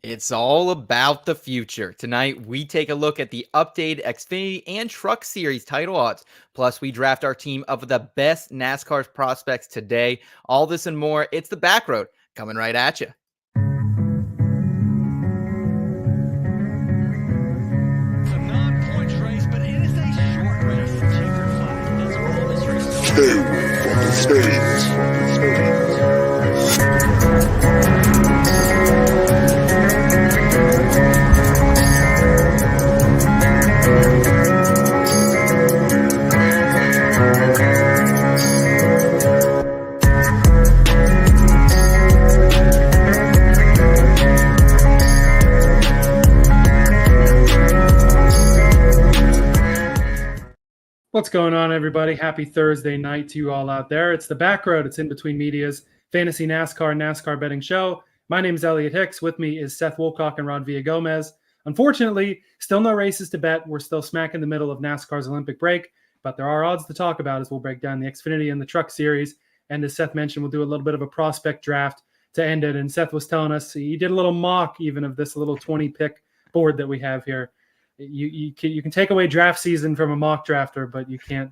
It's all about the future. Tonight, we take a look at the updated Xfinity and Truck Series title odds. Plus, we draft our team of the best NASCAR prospects today. All this and more. It's the Back Road coming right at you. It's a non-points race, but it is a short race. Checkered flag. That's all this race is. Two from the States. What's going on, everybody? Happy Thursday night to you all out there. It's the Back Road. It's In Between Media's Fantasy NASCAR betting show. My name is Elliot Hicks. With me is Seth Woolcock and Rod Villagomez. Unfortunately, still no races to bet. We're still smack in the middle of NASCAR's Olympic break, but there are odds to talk about as we'll break down the Xfinity and the Truck Series. And as Seth mentioned, we'll do a little bit of a prospect draft to end it. And Seth was telling us he did a little mock even of this little 20-pick board that we have here. You can take away draft season from a mock drafter, but you can't,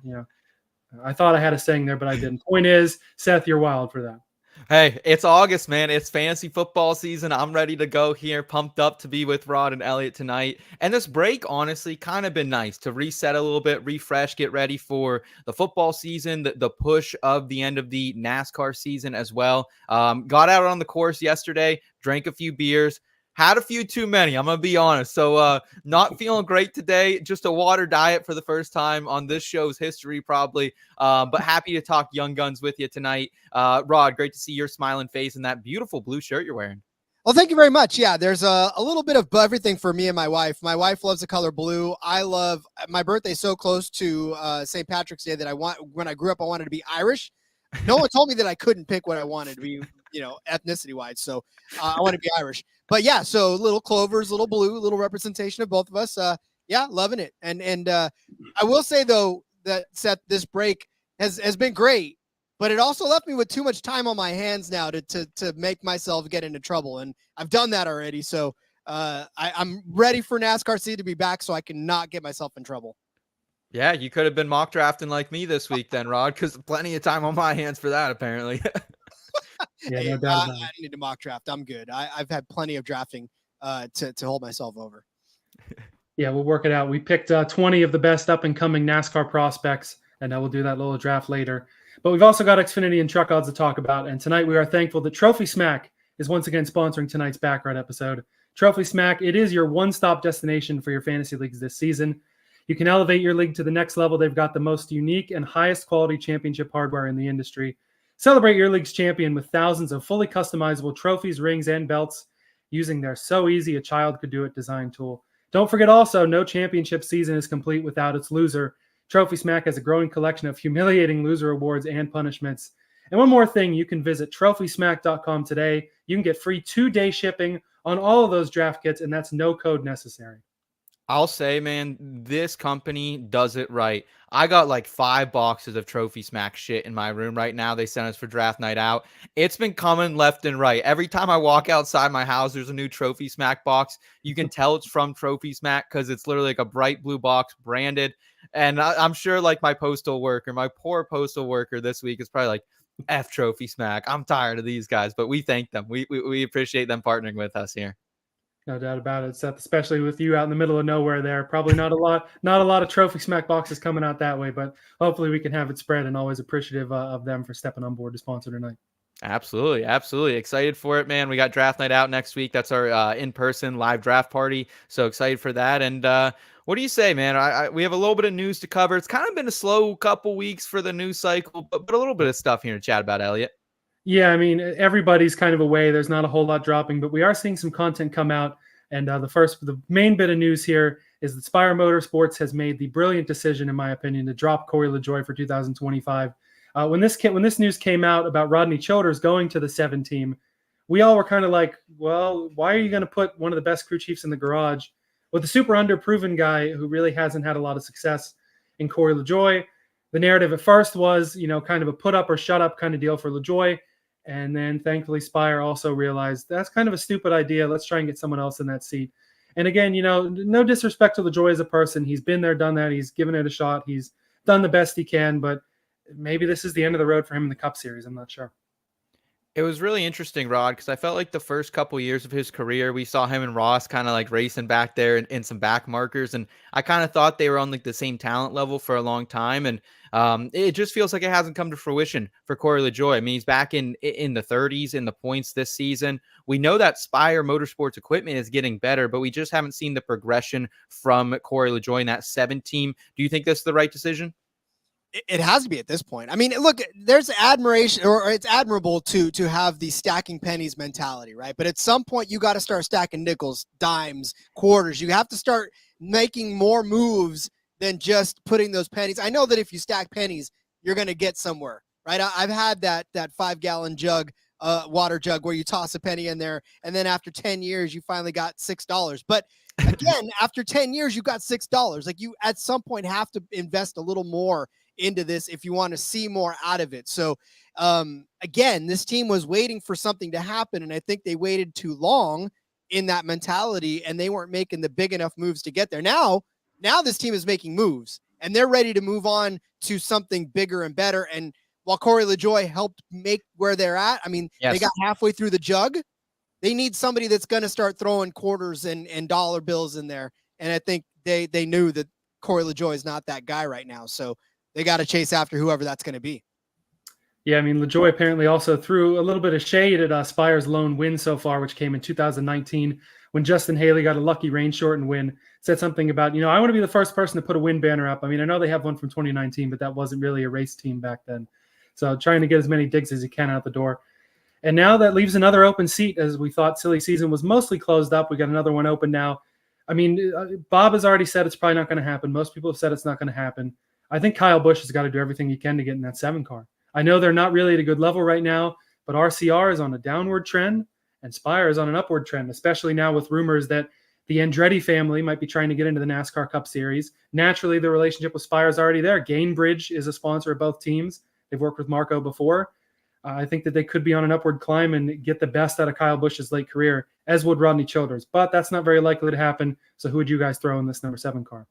I thought I had a saying there, but I didn't. Point is, Seth, you're wild for that. Hey, it's August, man. It's fantasy football season. I'm ready to go here, pumped up to be with Rod and Elliot tonight. And this break, honestly, kind of been nice to reset a little bit, refresh, get ready for the football season, the push of the end of the NASCAR season as well. Got out on the course yesterday, drank a few beers. Had a few too many, I'm going to be honest. So not feeling great today. Just a water diet for the first time on this show's history probably. But happy to talk Young Guns with you tonight. Rod, great to see your smiling face and that beautiful blue shirt you're wearing. Well, thank you very much. Yeah, there's a little bit of everything for me and my wife. My wife loves the color blue. I love my birthday so close to St. Patrick's Day that when I grew up, I wanted to be Irish. No one told me that I couldn't pick what I wanted to be, ethnicity wise. So I want to be Irish. But yeah, so little clovers, little blue, little representation of both of us. Yeah, loving it. And I will say though that Seth, this break has been great, but it also left me with too much time on my hands now to make myself get into trouble. And I've done that already. So I'm ready for NASCAR season to be back so I can not get myself in trouble. Yeah, you could have been mock drafting like me this week then, Rod, because plenty of time on my hands for that, apparently. Yeah, Hey, no doubt about I it. don't need to mock draft. I'm good. I've had plenty of drafting to hold myself over. Yeah, we'll work it out. We picked 20 of the best up-and-coming NASCAR prospects, and we'll do that little draft later. But we've also got Xfinity and Truck odds to talk about, and tonight we are thankful that Trophy Smack is once again sponsoring tonight's Back Road episode. Trophy Smack, it is your one-stop destination for your fantasy leagues this season. You can elevate your league to the next level. They've got the most unique and highest quality championship hardware in the industry. Celebrate your league's champion with thousands of fully customizable trophies, rings, and belts using their so easy a child could do it design tool. Don't forget also, no championship season is complete without its loser. Trophy Smack has a growing collection of humiliating loser awards and punishments. And one more thing, you can visit trophysmack.com today. You can get free 2-day shipping on all of those draft kits, and that's no code necessary. I'll say, man, this company does it right. I got like 5 boxes of Trophy Smack shit in my room right now. They sent us for draft night out. It's been coming left and right. Every time I walk outside my house, there's a new Trophy Smack box. You can tell it's from Trophy Smack because it's literally like a bright blue box branded. And I'm sure like my postal worker, my poor postal worker this week is probably like, F Trophy Smack. I'm tired of these guys, but we thank them. We appreciate them partnering with us here. No doubt about it, Seth, especially with you out in the middle of nowhere there. Probably not a lot of Trophy Smack boxes coming out that way, but hopefully we can have it spread, and always appreciative of them for stepping on board to sponsor tonight. Absolutely. Absolutely. Excited for it, man. We got draft night out next week. That's our in-person live draft party. So excited for that. And what do you say, man? We have a little bit of news to cover. It's kind of been a slow couple weeks for the news cycle, but a little bit of stuff here to chat about, Elliot. Yeah, I mean, everybody's kind of away. There's not a whole lot dropping, but we are seeing some content come out. And the main bit of news here is that Spire Motorsports has made the brilliant decision, in my opinion, to drop Corey Lajoie for 2025. When this news came out about Rodney Childers going to the 7 team, we all were kind of like, well, why are you going to put one of the best crew chiefs in the garage with a super underproven guy who really hasn't had a lot of success in Corey Lajoie? The narrative at first was, kind of a put up or shut up kind of deal for Lajoie. And then thankfully Spire also realized that's kind of a stupid idea. Let's try and get someone else in that seat. And again, no disrespect to Lajoie as a person. He's been there, done that. He's given it a shot. He's done the best he can, but maybe this is the end of the road for him in the Cup Series. I'm not sure. It was really interesting, Rod, because I felt like the first couple years of his career, we saw him and Ross kind of like racing back there in some back markers. And I kind of thought they were on like the same talent level for a long time. And it just feels like it hasn't come to fruition for Corey Lajoie. I mean, he's back in the 30s in the points this season. We know that Spire Motorsports equipment is getting better, but we just haven't seen the progression from Corey Lajoie in that 7 team. Do you think this is the right decision? It has to be at this point. I mean, look, there's admiration, or it's admirable to have the stacking pennies mentality, right? But at some point, you got to start stacking nickels, dimes, quarters. You have to start making more moves than just putting those pennies. I know that if you stack pennies, you're going to get somewhere, right? I've had that 5-gallon jug, water jug, where you toss a penny in there, and then after 10 years, you finally got $6. But again, after 10 years, you got $6. Like, you at some point have to invest a little more into this if you want to see more out of it. So again, this team was waiting for something to happen, and I think they waited too long in that mentality, and they weren't making the big enough moves to get there. Now this team is making moves, and they're ready to move on to something bigger and better. And while Corey Lajoie helped make where they're at, I mean, yes, they got halfway through the jug. They need somebody that's going to start throwing quarters and dollar bills in there. And I think they knew that Corey Lajoie is not that guy right now. So they got to chase after whoever that's going to be. Yeah, I mean, Lajoie apparently also threw a little bit of shade at Spire's lone win so far, which came in 2019 when Justin Haley got a lucky rain shortened win. Said something about, I want to be the first person to put a win banner up. I mean, I know they have one from 2019, but that wasn't really a race team back then. So trying to get as many digs as he can out the door. And now that leaves another open seat, as we thought silly season was mostly closed up. We got another one open now. I mean, Bob has already said it's probably not going to happen. Most people have said it's not going to happen. I think Kyle Busch has got to do everything he can to get in that 7 car. I know they're not really at a good level right now, but RCR is on a downward trend and Spire is on an upward trend, especially now with rumors that the Andretti family might be trying to get into the NASCAR Cup Series. Naturally, the relationship with Spire is already there. Gainbridge is a sponsor of both teams. They've worked with Marco before. I think that they could be on an upward climb and get the best out of Kyle Busch's late career, as would Rodney Childers. But that's not very likely to happen. So who would you guys throw in this number 7 car?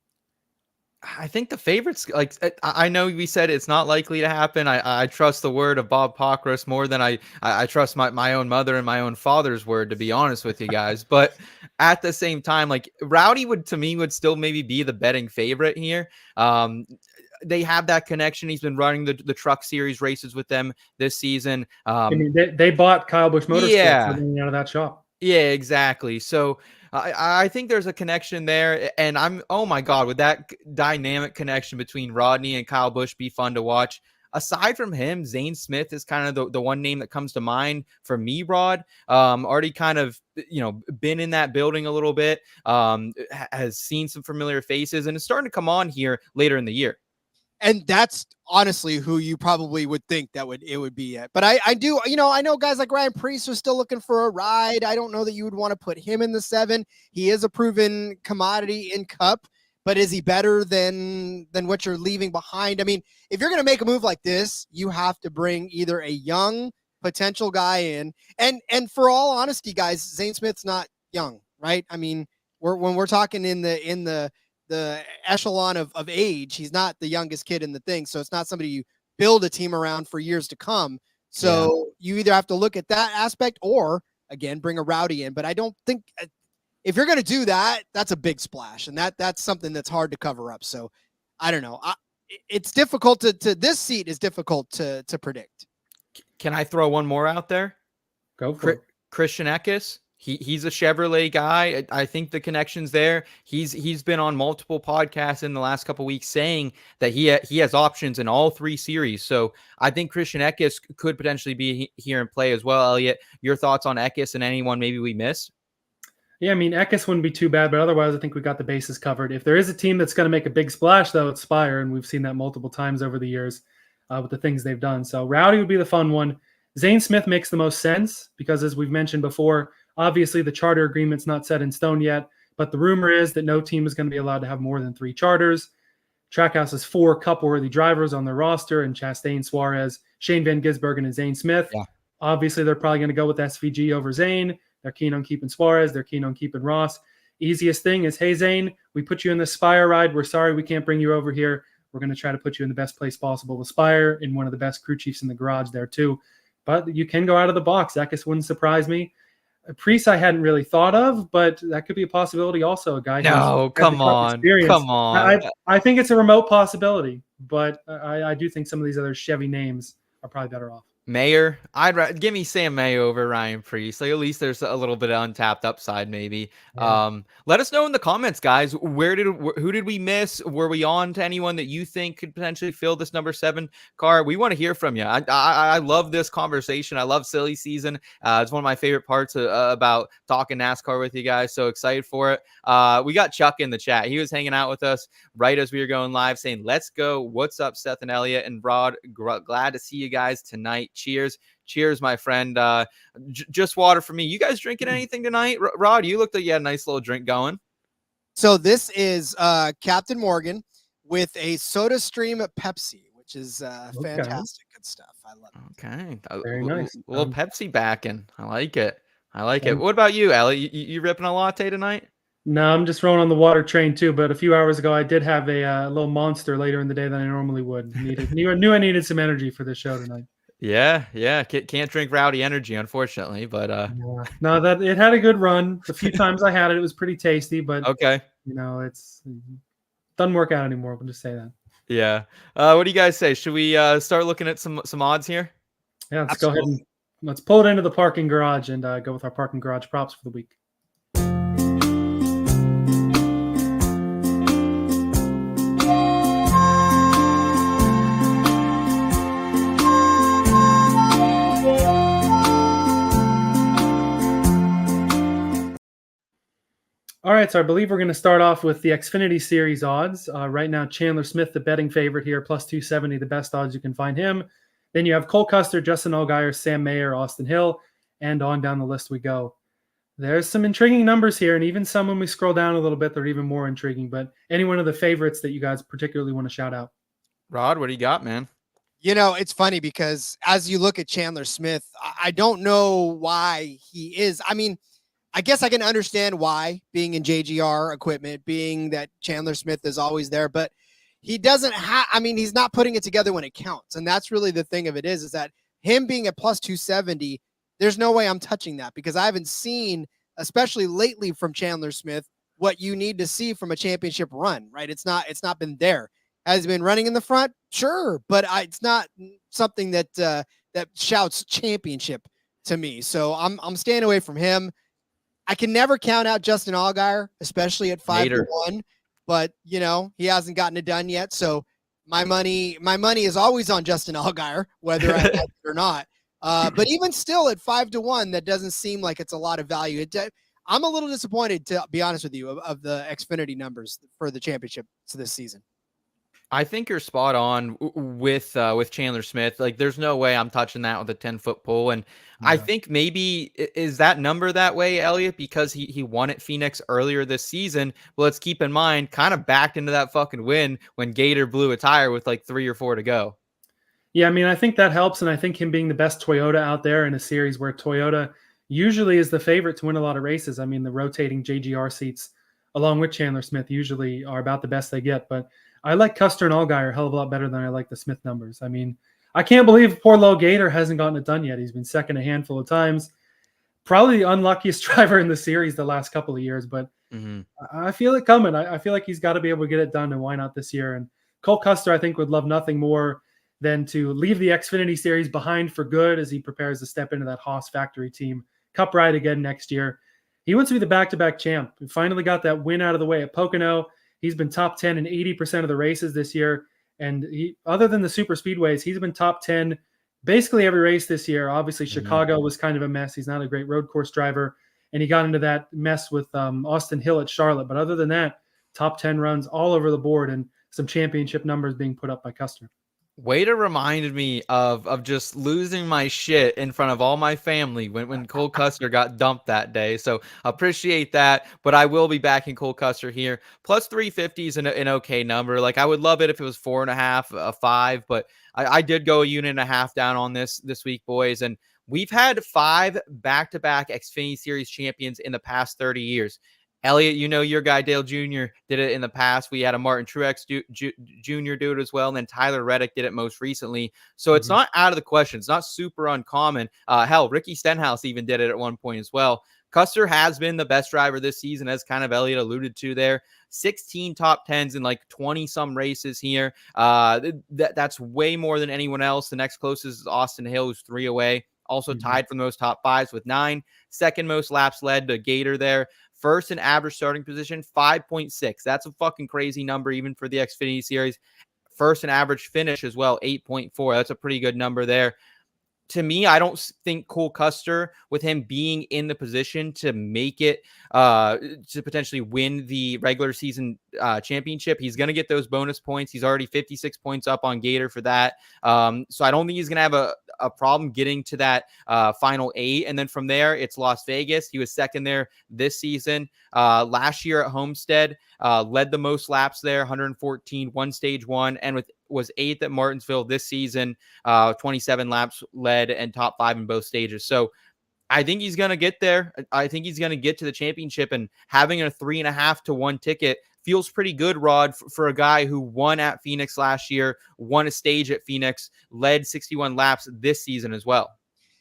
I think the favorites, like, I know we said it's not likely to happen. I trust the word of Bob Pockros more than I trust my own mother and my own father's word, to be honest with you guys. But at the same time, like, Rowdy would still maybe be the betting favorite here. They have that connection. He's been running the truck series races with them this season. I mean, they bought Kyle Busch Motorsports out of that shop. Yeah, exactly. So I think there's a connection there, and oh my God, would that dynamic connection between Rodney and Kyle Busch be fun to watch? Aside from him, Zane Smith is kind of the one name that comes to mind for me, Rod. Already kind of, been in that building a little bit, has seen some familiar faces, and it's starting to come on here later in the year. And that's honestly who you probably would think it would be at. But I do, I know guys like Ryan Preece are still looking for a ride. I don't know that you would want to put him in the 7. He is a proven commodity in Cup, but is he better than what you're leaving behind? I mean, if you're going to make a move like this, you have to bring either a young potential guy in. And for all honesty, guys, Zane Smith's not young, right? I mean, when we're talking in the echelon of age, he's not the youngest kid in the thing. So it's not somebody you build a team around for years to come. So you either have to look at that aspect or, again, bring a Rowdy in. But I don't think if you're going to do that, that's a big splash. And that's something that's hard to cover up. So I don't know. It's difficult this seat is difficult to predict. Can I throw one more out there? Go for it. Christian Eckes. He's a Chevrolet guy. I think the connection's there. He's been on multiple podcasts in the last couple of weeks saying that he has options in all 3 series. So I think Christian Eckes could potentially be here and play as well. Elliot, your thoughts on Eckes and anyone maybe we missed? Yeah, I mean, Eckes wouldn't be too bad, but otherwise I think we got the bases covered. If there is a team that's going to make a big splash, though, it's Spire, and we've seen that multiple times over the years with the things they've done. So Rowdy would be the fun one. Zane Smith makes the most sense because, as we've mentioned before, obviously the charter agreement's not set in stone yet, but the rumor is that no team is going to be allowed to have more than 3 charters. Trackhouse has 4 Cup-worthy drivers on their roster, and Chastain, Suarez, Shane Van Gisbergen, and Zane Smith. Yeah. Obviously, they're probably going to go with SVG over Zane. They're keen on keeping Suarez. They're keen on keeping Ross. Easiest thing is, hey, Zane, we put you in the Spire ride. We're sorry we can't bring you over here. We're going to try to put you in the best place possible with Spire, in one of the best crew chiefs in the garage there too. But you can go out of the box. Eckes wouldn't surprise me. Priest I hadn't really thought of, but that could be a possibility also. A guy No, come on. Come on. I think it's a remote possibility, but I do think some of these other Chevy names are probably better off. Mayer, give me Sam Mayo over Ryan Priest. Like, at least there's a little bit of untapped upside, maybe. Yeah. Let us know in the comments, guys. Who did we miss? Were we on to anyone that you think could potentially fill this number 7 car? We want to hear from you. I love this conversation. I love silly season. It's one of my favorite parts about talking NASCAR with you guys. So excited for it. We got Chuck in the chat. He was hanging out with us right as we were going live, saying, "Let's go. What's up, Seth and Elliot and Rod? Glad to see you guys tonight. Cheers, my friend. Just water for me. You guys drinking anything tonight? Rod, you looked like you had a nice little drink going." So this is Captain Morgan with a Soda Stream Pepsi, which is fantastic. Good stuff. I love it. Okay. Very nice. A little Pepsi backing. I like it. What about you, Ellie? You ripping a latte tonight? No, I'm just rolling on the water train too. But a few hours ago, I did have a little Monster later in the day than I normally would. Knew I needed some energy for this show tonight. Yeah. Can't drink rowdy energy, unfortunately. But no, that it had a good run. The few times I had it, it was pretty tasty. But okay, it's doesn't work out anymore. We'll just say that. Yeah. What do you guys say? Should we start looking at some odds here? Yeah, let's go ahead and let's pull it into the parking garage and go with our parking garage props for the week. All right, so I believe we're going to start off with the Xfinity Series odds. Right now, Chandler Smith, the betting favorite here, plus 270, the best odds you can find him. Then you have Cole Custer, Justin Allgaier, Sam Mayer, Austin Hill, and on down the list we go. There's some intriguing numbers here, and even some when we scroll down a little bit, they're even more intriguing. But any one of the favorites that you guys particularly want to shout out? Rod, what do you got, man? It's funny because as you look at Chandler Smith, I don't know why he is. I mean, I guess I can understand why, being in JGR equipment, being that Chandler Smith is always there, but he doesn't have, he's not putting it together when it counts. And that's really the thing of it is that him being at plus 270, there's no way I'm touching that because I haven't seen, especially lately from Chandler Smith, what you need to see from a championship run, right? It's not been there. Has he been running in the front? Sure. But it's not something that shouts championship to me. So I'm staying away from him. I can never count out Justin Allgaier, especially at 5-1, but he hasn't gotten it done yet. So my money is always on Justin Allgaier, whether I like it or not. But even still at 5-1, that doesn't seem like it's a lot of value. I'm a little disappointed, to be honest with you, of the Xfinity numbers for the championship this season. I think you're spot on with Chandler Smith. Like, there's no way I'm touching that with a 10-foot pole. And yeah. I think maybe is that number that way, Elliot, because he won at Phoenix earlier this season. Well, let's keep in mind, kind of backed into that fucking win when Gator blew a tire with like 3 or 4 to go. Yeah, I think that helps. And I think him being the best Toyota out there in a series where Toyota usually is the favorite to win a lot of races. The rotating JGR seats along with Chandler Smith usually are about the best they get. But I like Custer and Allgaier a hell of a lot better than I like the Smith numbers. I can't believe poor Low Gator hasn't gotten it done yet. He's been second a handful of times. Probably the unluckiest driver in the series the last couple of years, but I feel it coming. I feel like he's got to be able to get it done, and why not this year? And Cole Custer, I think, would love nothing more than to leave the Xfinity Series behind for good as he prepares to step into that Haas factory team cup ride again next year. He wants to be the back-to-back champ. He finally got that win out of the way at Pocono. He's been top 10 in 80% of the races this year. And other than the super speedways, he's been top 10 basically every race this year. Obviously, Chicago was kind of a mess. He's not a great road course driver. And he got into that mess with Austin Hill at Charlotte. But other than that, top 10 runs all over the board and some championship numbers being put up by Custer. Way to remind me of just losing my shit in front of all my family when Cole Custer got dumped that day. So appreciate that. But I will be backing Cole Custer here. Plus 350 is an okay number. Like, I would love it if it was 4.5, 5, but I did go 1.5 units down on this week, boys. And We've had 5 back-to-back Xfinity Series champions in the past 30 years. Elliot, you know your guy Dale Jr. did it in the past. We had a Martin Truex Jr. do it as well, and then Tyler Reddick did it most recently. So it's not out of the question. It's not super uncommon. Hell, Ricky Stenhouse even did it at one point as well. Custer has been the best driver this season, as kind of Elliot alluded to there. 16 top 10s in like 20-some races here. That's way more than anyone else. The next closest is Austin Hill, who's 3 away. Also tied for the most top 5s with 9. Second most laps led to Gator there. First in average starting position, 5.6. That's a fucking crazy number even for the Xfinity Series. First in average finish as well, 8.4. That's a pretty good number there. To me, I don't think Cole Custer, with him being in the position to make it, to potentially win the regular season championship, he's going to get those bonus points. He's already 56 points up on Gator for that. So I don't think he's going to have a problem getting to that final 8. And then from there, it's Las Vegas. He was second there this season. Last year at Homestead, led the most laps there, 114, won stage 1, and was 8th at Martinsville this season, 27 laps led and top 5 in both stages. So I think he's going to get there. I think he's going to get to the championship, and having a 3.5 to 1 ticket feels pretty good, Rod, for a guy who won at Phoenix last year, won a stage at Phoenix, led 61 laps this season as well.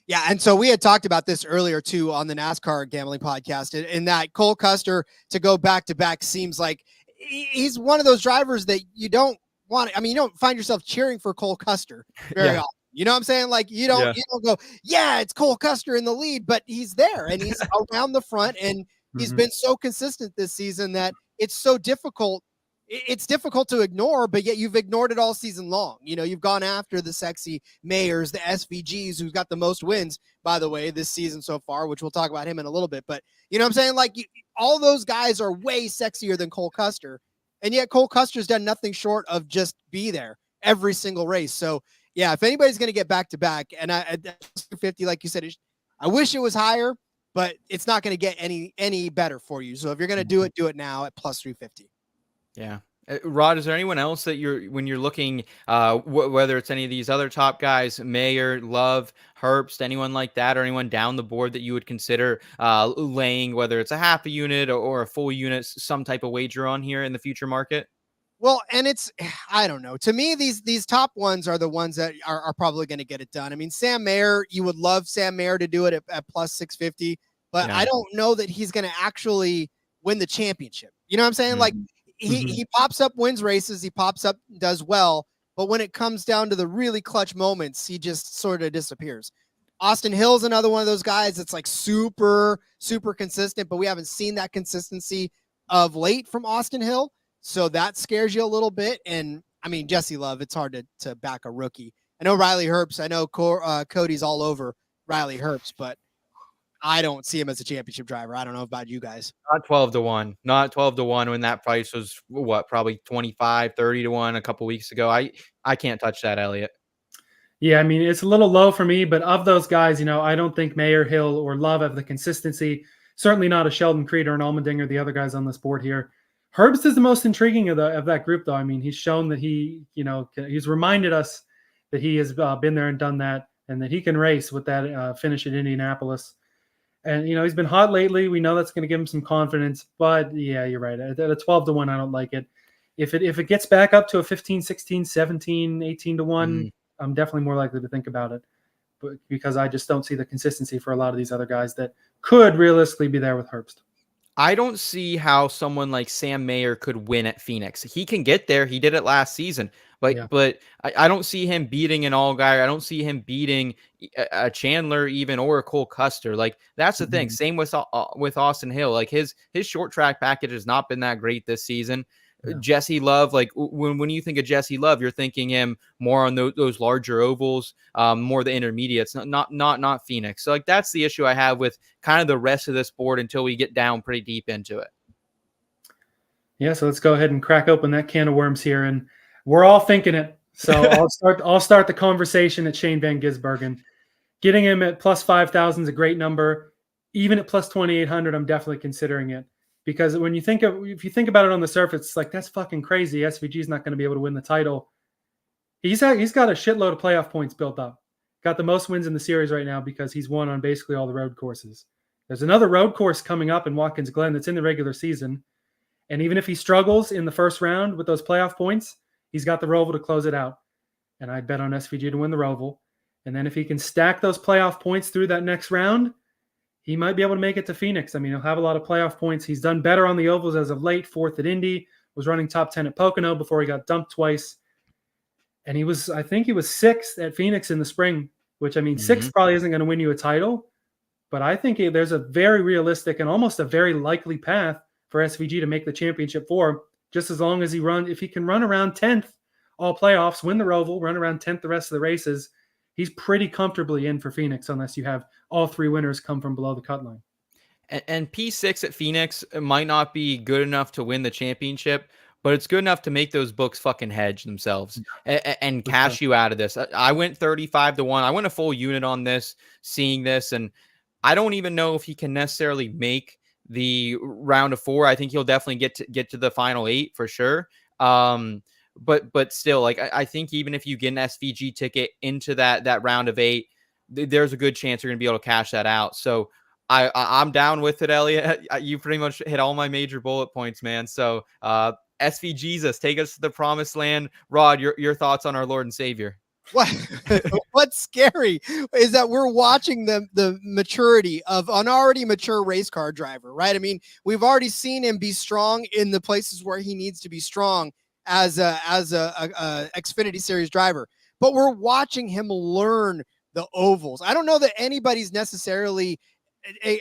Yeah, and so we had talked about this earlier too on the NASCAR gambling podcast, in that Cole Custer to go back to back seems like he's one of those drivers that you don't want. I mean, you don't find yourself cheering for Cole Custer very often. You know what I'm saying? Like you don't go, yeah, it's Cole Custer in the lead, but he's there and he's around the front, and he's been so consistent this season that it's so difficult. It's difficult to ignore, but yet you've ignored it all season long. You know, you've gone after the sexy Mayors, the SVGs, who's got the most wins, by the way, this season so far, which we'll talk about him in a little bit. But you know what I'm saying? Like all those guys are way sexier than Cole Custer. And yet Cole Custer's done nothing short of just be there every single race. So yeah, if anybody's going to get back to back, and at 50, like you said, I wish it was higher, but it's not going to get any better for you. So if you're going to do it now at plus 350. Yeah. Rod, is there anyone else that when you're looking, whether it's any of these other top guys, Mayer, Love, Herbst, anyone like that, or anyone down the board that you would consider laying, whether it's a half a unit or a full unit, some type of wager on here in the future market? Well, and I don't know. To me, these top ones are the ones that are probably going to get it done. I mean, Sam Mayer, you would love Sam Mayer to do it at plus 650, but I don't know that he's going to actually win the championship. You know what I'm saying? Like, he pops up, wins races, he pops up, does well, but when it comes down to the really clutch moments, he just sort of disappears. Austin Hill's another one of those guys that's like super, super consistent, but we haven't seen that consistency of late from Austin Hill, so that scares you a little bit. And I mean, Jesse Love, it's hard to back a rookie. I know Riley Herbst, I know Cody's all over Riley Herbst, but I don't see him as a championship driver. I don't know about you guys. Not 12 to 1. Not 12 to 1 when that price was probably 25, 30 to 1 a couple weeks ago. I can't touch that, Elliot. Yeah, I mean, it's a little low for me, but of those guys, you know, I don't think Mayer, Hill, or Love have the consistency. Certainly not a Sheldon Creed or an Allmendinger, the other guys on this board here. Herbst is the most intriguing of that group, though. I mean, he's shown that he's reminded us that he has been there and done that, and that he can race with that finish at Indianapolis. And, you know, he's been hot lately. We know that's going to give him some confidence. But, yeah, you're right. At a 12 to 1, I don't like it. If it gets back up to a 15, 16, 17, 18 to 1, I'm definitely more likely to think about it. But because I just don't see the consistency for a lot of these other guys that could realistically be there with Herbst. I don't see how someone like Sam Mayer could win at Phoenix. He can get there. He did it last season. But I don't see him beating an all-guy. I don't see him beating a Chandler even, or a Cole Custer. Like, that's the thing. Same with Austin Hill. Like, his short track package has not been that great this season. Yeah. Jesse Love, like when you think of Jesse Love, you're thinking him more on those larger ovals, more the intermediates, not Phoenix. So like, that's the issue I have with kind of the rest of this board until we get down pretty deep into it. Yeah, so let's go ahead and crack open that can of worms here, and we're all thinking it. So I'll start the conversation at Shane Van Gisbergen. Getting him at plus 5,000 is a great number. Even at plus 2,800, I'm definitely considering it. Because if you think about it on the surface, it's like, that's fucking crazy. SVG is not going to be able to win the title. He's got a shitload of playoff points built up. got the most wins in the series right now because he's won on basically all the road courses. There's another road course coming up in Watkins Glen that's in the regular season. And even if he struggles in the first round with those playoff points, he's got the Roval to close it out. And I'd bet on SVG to win the Roval. And then if he can stack those playoff points through that next round, he might be able to make it to Phoenix. I mean, he'll have a lot of playoff points. He's done better on the ovals as of late, 4th at Indy, was running top 10 at Pocono before he got dumped twice. And I think he was 6th at Phoenix in the spring, which, I mean, 6th probably isn't going to win you a title. But I think there's a very realistic and almost a very likely path for SVG to make the championship 4, just as long as if he can run around 10th all playoffs, win the Roval, run around 10th the rest of the races, he's pretty comfortably in for Phoenix unless you have all 3 winners come from below the cut line. And P6 at Phoenix might not be good enough to win the championship, but it's good enough to make those books fucking hedge themselves and cash you out of this. I went 35-1. I went a full unit on this, seeing this, and I don't even know if he can necessarily make the round of 4. I think he'll definitely get to the final 8 for sure. But still, like I think even if you get an SVG ticket into that round of 8, there's a good chance you're going to be able to cash that out. So I'm down with it, Elliot. You pretty much hit all my major bullet points, man. So SV Jesus, take us to the promised land. Rod, your thoughts on our Lord and Savior. What's scary is that we're watching the maturity of an already mature race car driver, right? I mean, we've already seen him be strong in the places where he needs to be strong as a Xfinity Series driver, but we're watching him learn the ovals. I don't know that anybody's necessarily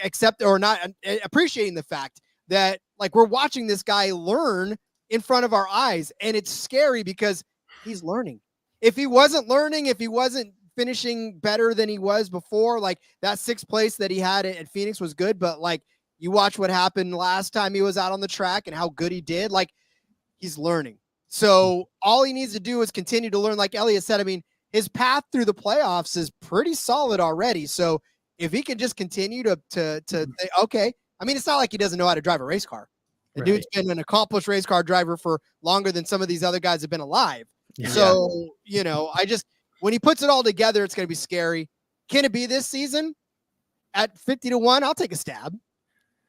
accept or not appreciating the fact that, like, we're watching this guy learn in front of our eyes, and it's scary because he's learning. If he wasn't learning, if he wasn't finishing better than he was before, like that 6th place that he had at Phoenix was good, but like you watch what happened last time he was out on the track and how good he did, like he's learning. So all he needs to do is continue to learn. Like Elliot said, I mean, his path through the playoffs is pretty solid already. So if he can just continue to okay, I mean, it's not like he doesn't know how to drive a race car. The dude's been an accomplished race car driver for longer than some of these other guys have been alive. Yeah. So, you know, when he puts it all together, it's going to be scary. Can it be this season at 50-1? I'll take a stab.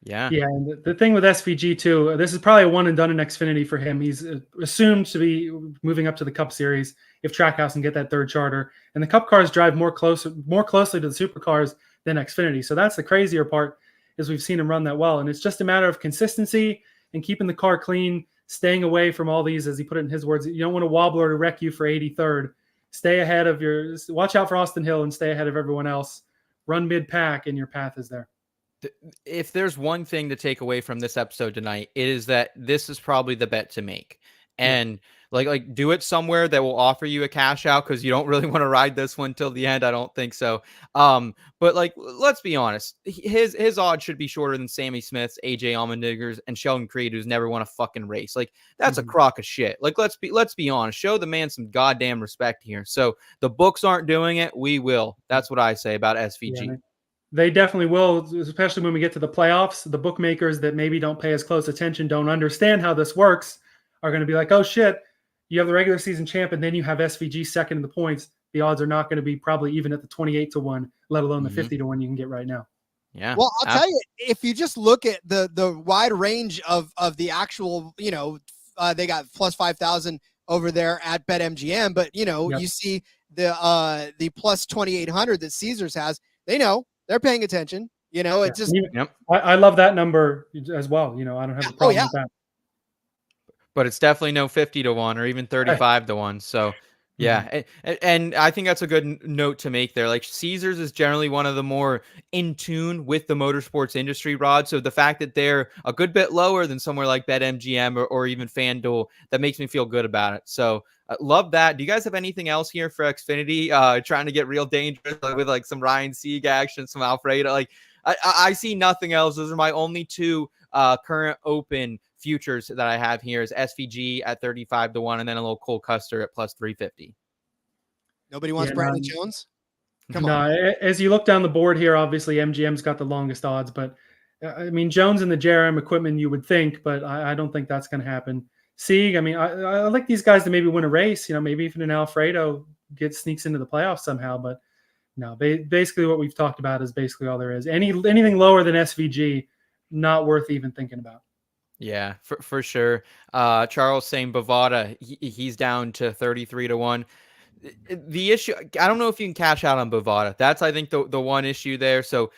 Yeah. Yeah. And the thing with SVG too, this is probably a one and done in Xfinity for him. He's assumed to be moving up to the Cup Series if Trackhouse can get that 3rd charter. And the Cup cars drive more closely to the supercars than Xfinity. So that's the crazier part, is we've seen him run that well. And it's just a matter of consistency and keeping the car clean, staying away from all these, as he put it in his words. You don't want a wobbler to wreck you for 83rd. Stay ahead of watch out for Austin Hill and stay ahead of everyone else. Run mid-pack and your path is there. If there's one thing to take away from this episode tonight, it is that this is probably the bet to make. And like do it somewhere that will offer you a cash out, because you don't really want to ride this one till the end. I don't think so. But like, let's be honest, his odds should be shorter than Sammy Smith's, AJ Allmendinger's, and Sheldon Creed, who's never won a fucking race. Like, that's a crock of shit. Like, let's be honest. Show the man some goddamn respect here. So the books aren't doing it. We will. That's what I say about SVG. Yeah, they definitely will, especially when we get to the playoffs. The bookmakers that maybe don't pay as close attention, don't understand how this works, are going to be like, oh shit, you have the regular season champ and then you have SVG 2nd in the points. The odds are not going to be probably even at the 28-1, let alone the 50-1 you can get right now. Yeah. Well, I'll tell you, if you just look at the wide range of the actual, you know, they got plus 5,000 over there at BetMGM, but you know, you see the plus 2,800 that Caesars has. They know, they're paying attention. You know, it's just. I love that number as well. You know, I don't have a problem with that. But it's definitely no 50-1 or even 35-1. So yeah. And I think that's a good note to make there. Like, Caesars is generally one of the more in tune with the motorsports industry, Rod. So the fact that they're a good bit lower than somewhere like BetMGM or even FanDuel, that makes me feel good about it. So love that. Do you guys have anything else here for Xfinity? Trying to get real dangerous with like some Ryan Sieg action, some Alfredo. Like, I see nothing else. Those are my only 2 current open futures that I have here, is SVG at 35-1 and then a little Cole Custer at plus 350. Nobody wants Brandon Jones? Come on. As you look down the board here, obviously MGM's got the longest odds, but I mean, Jones and the JRM equipment you would think, but I don't think that's going to happen. Sieg, I mean, I like these guys to maybe win a race, you know, maybe even an Alfredo sneaks into the playoffs somehow, but No, basically what we've talked about is basically all there is. Anything lower than SVG, not worth even thinking about. Yeah, for sure. Charles saying Bovada, he's down to 33-1. The issue, I don't know if you can cash out on Bovada. That's, I think, the one issue there. So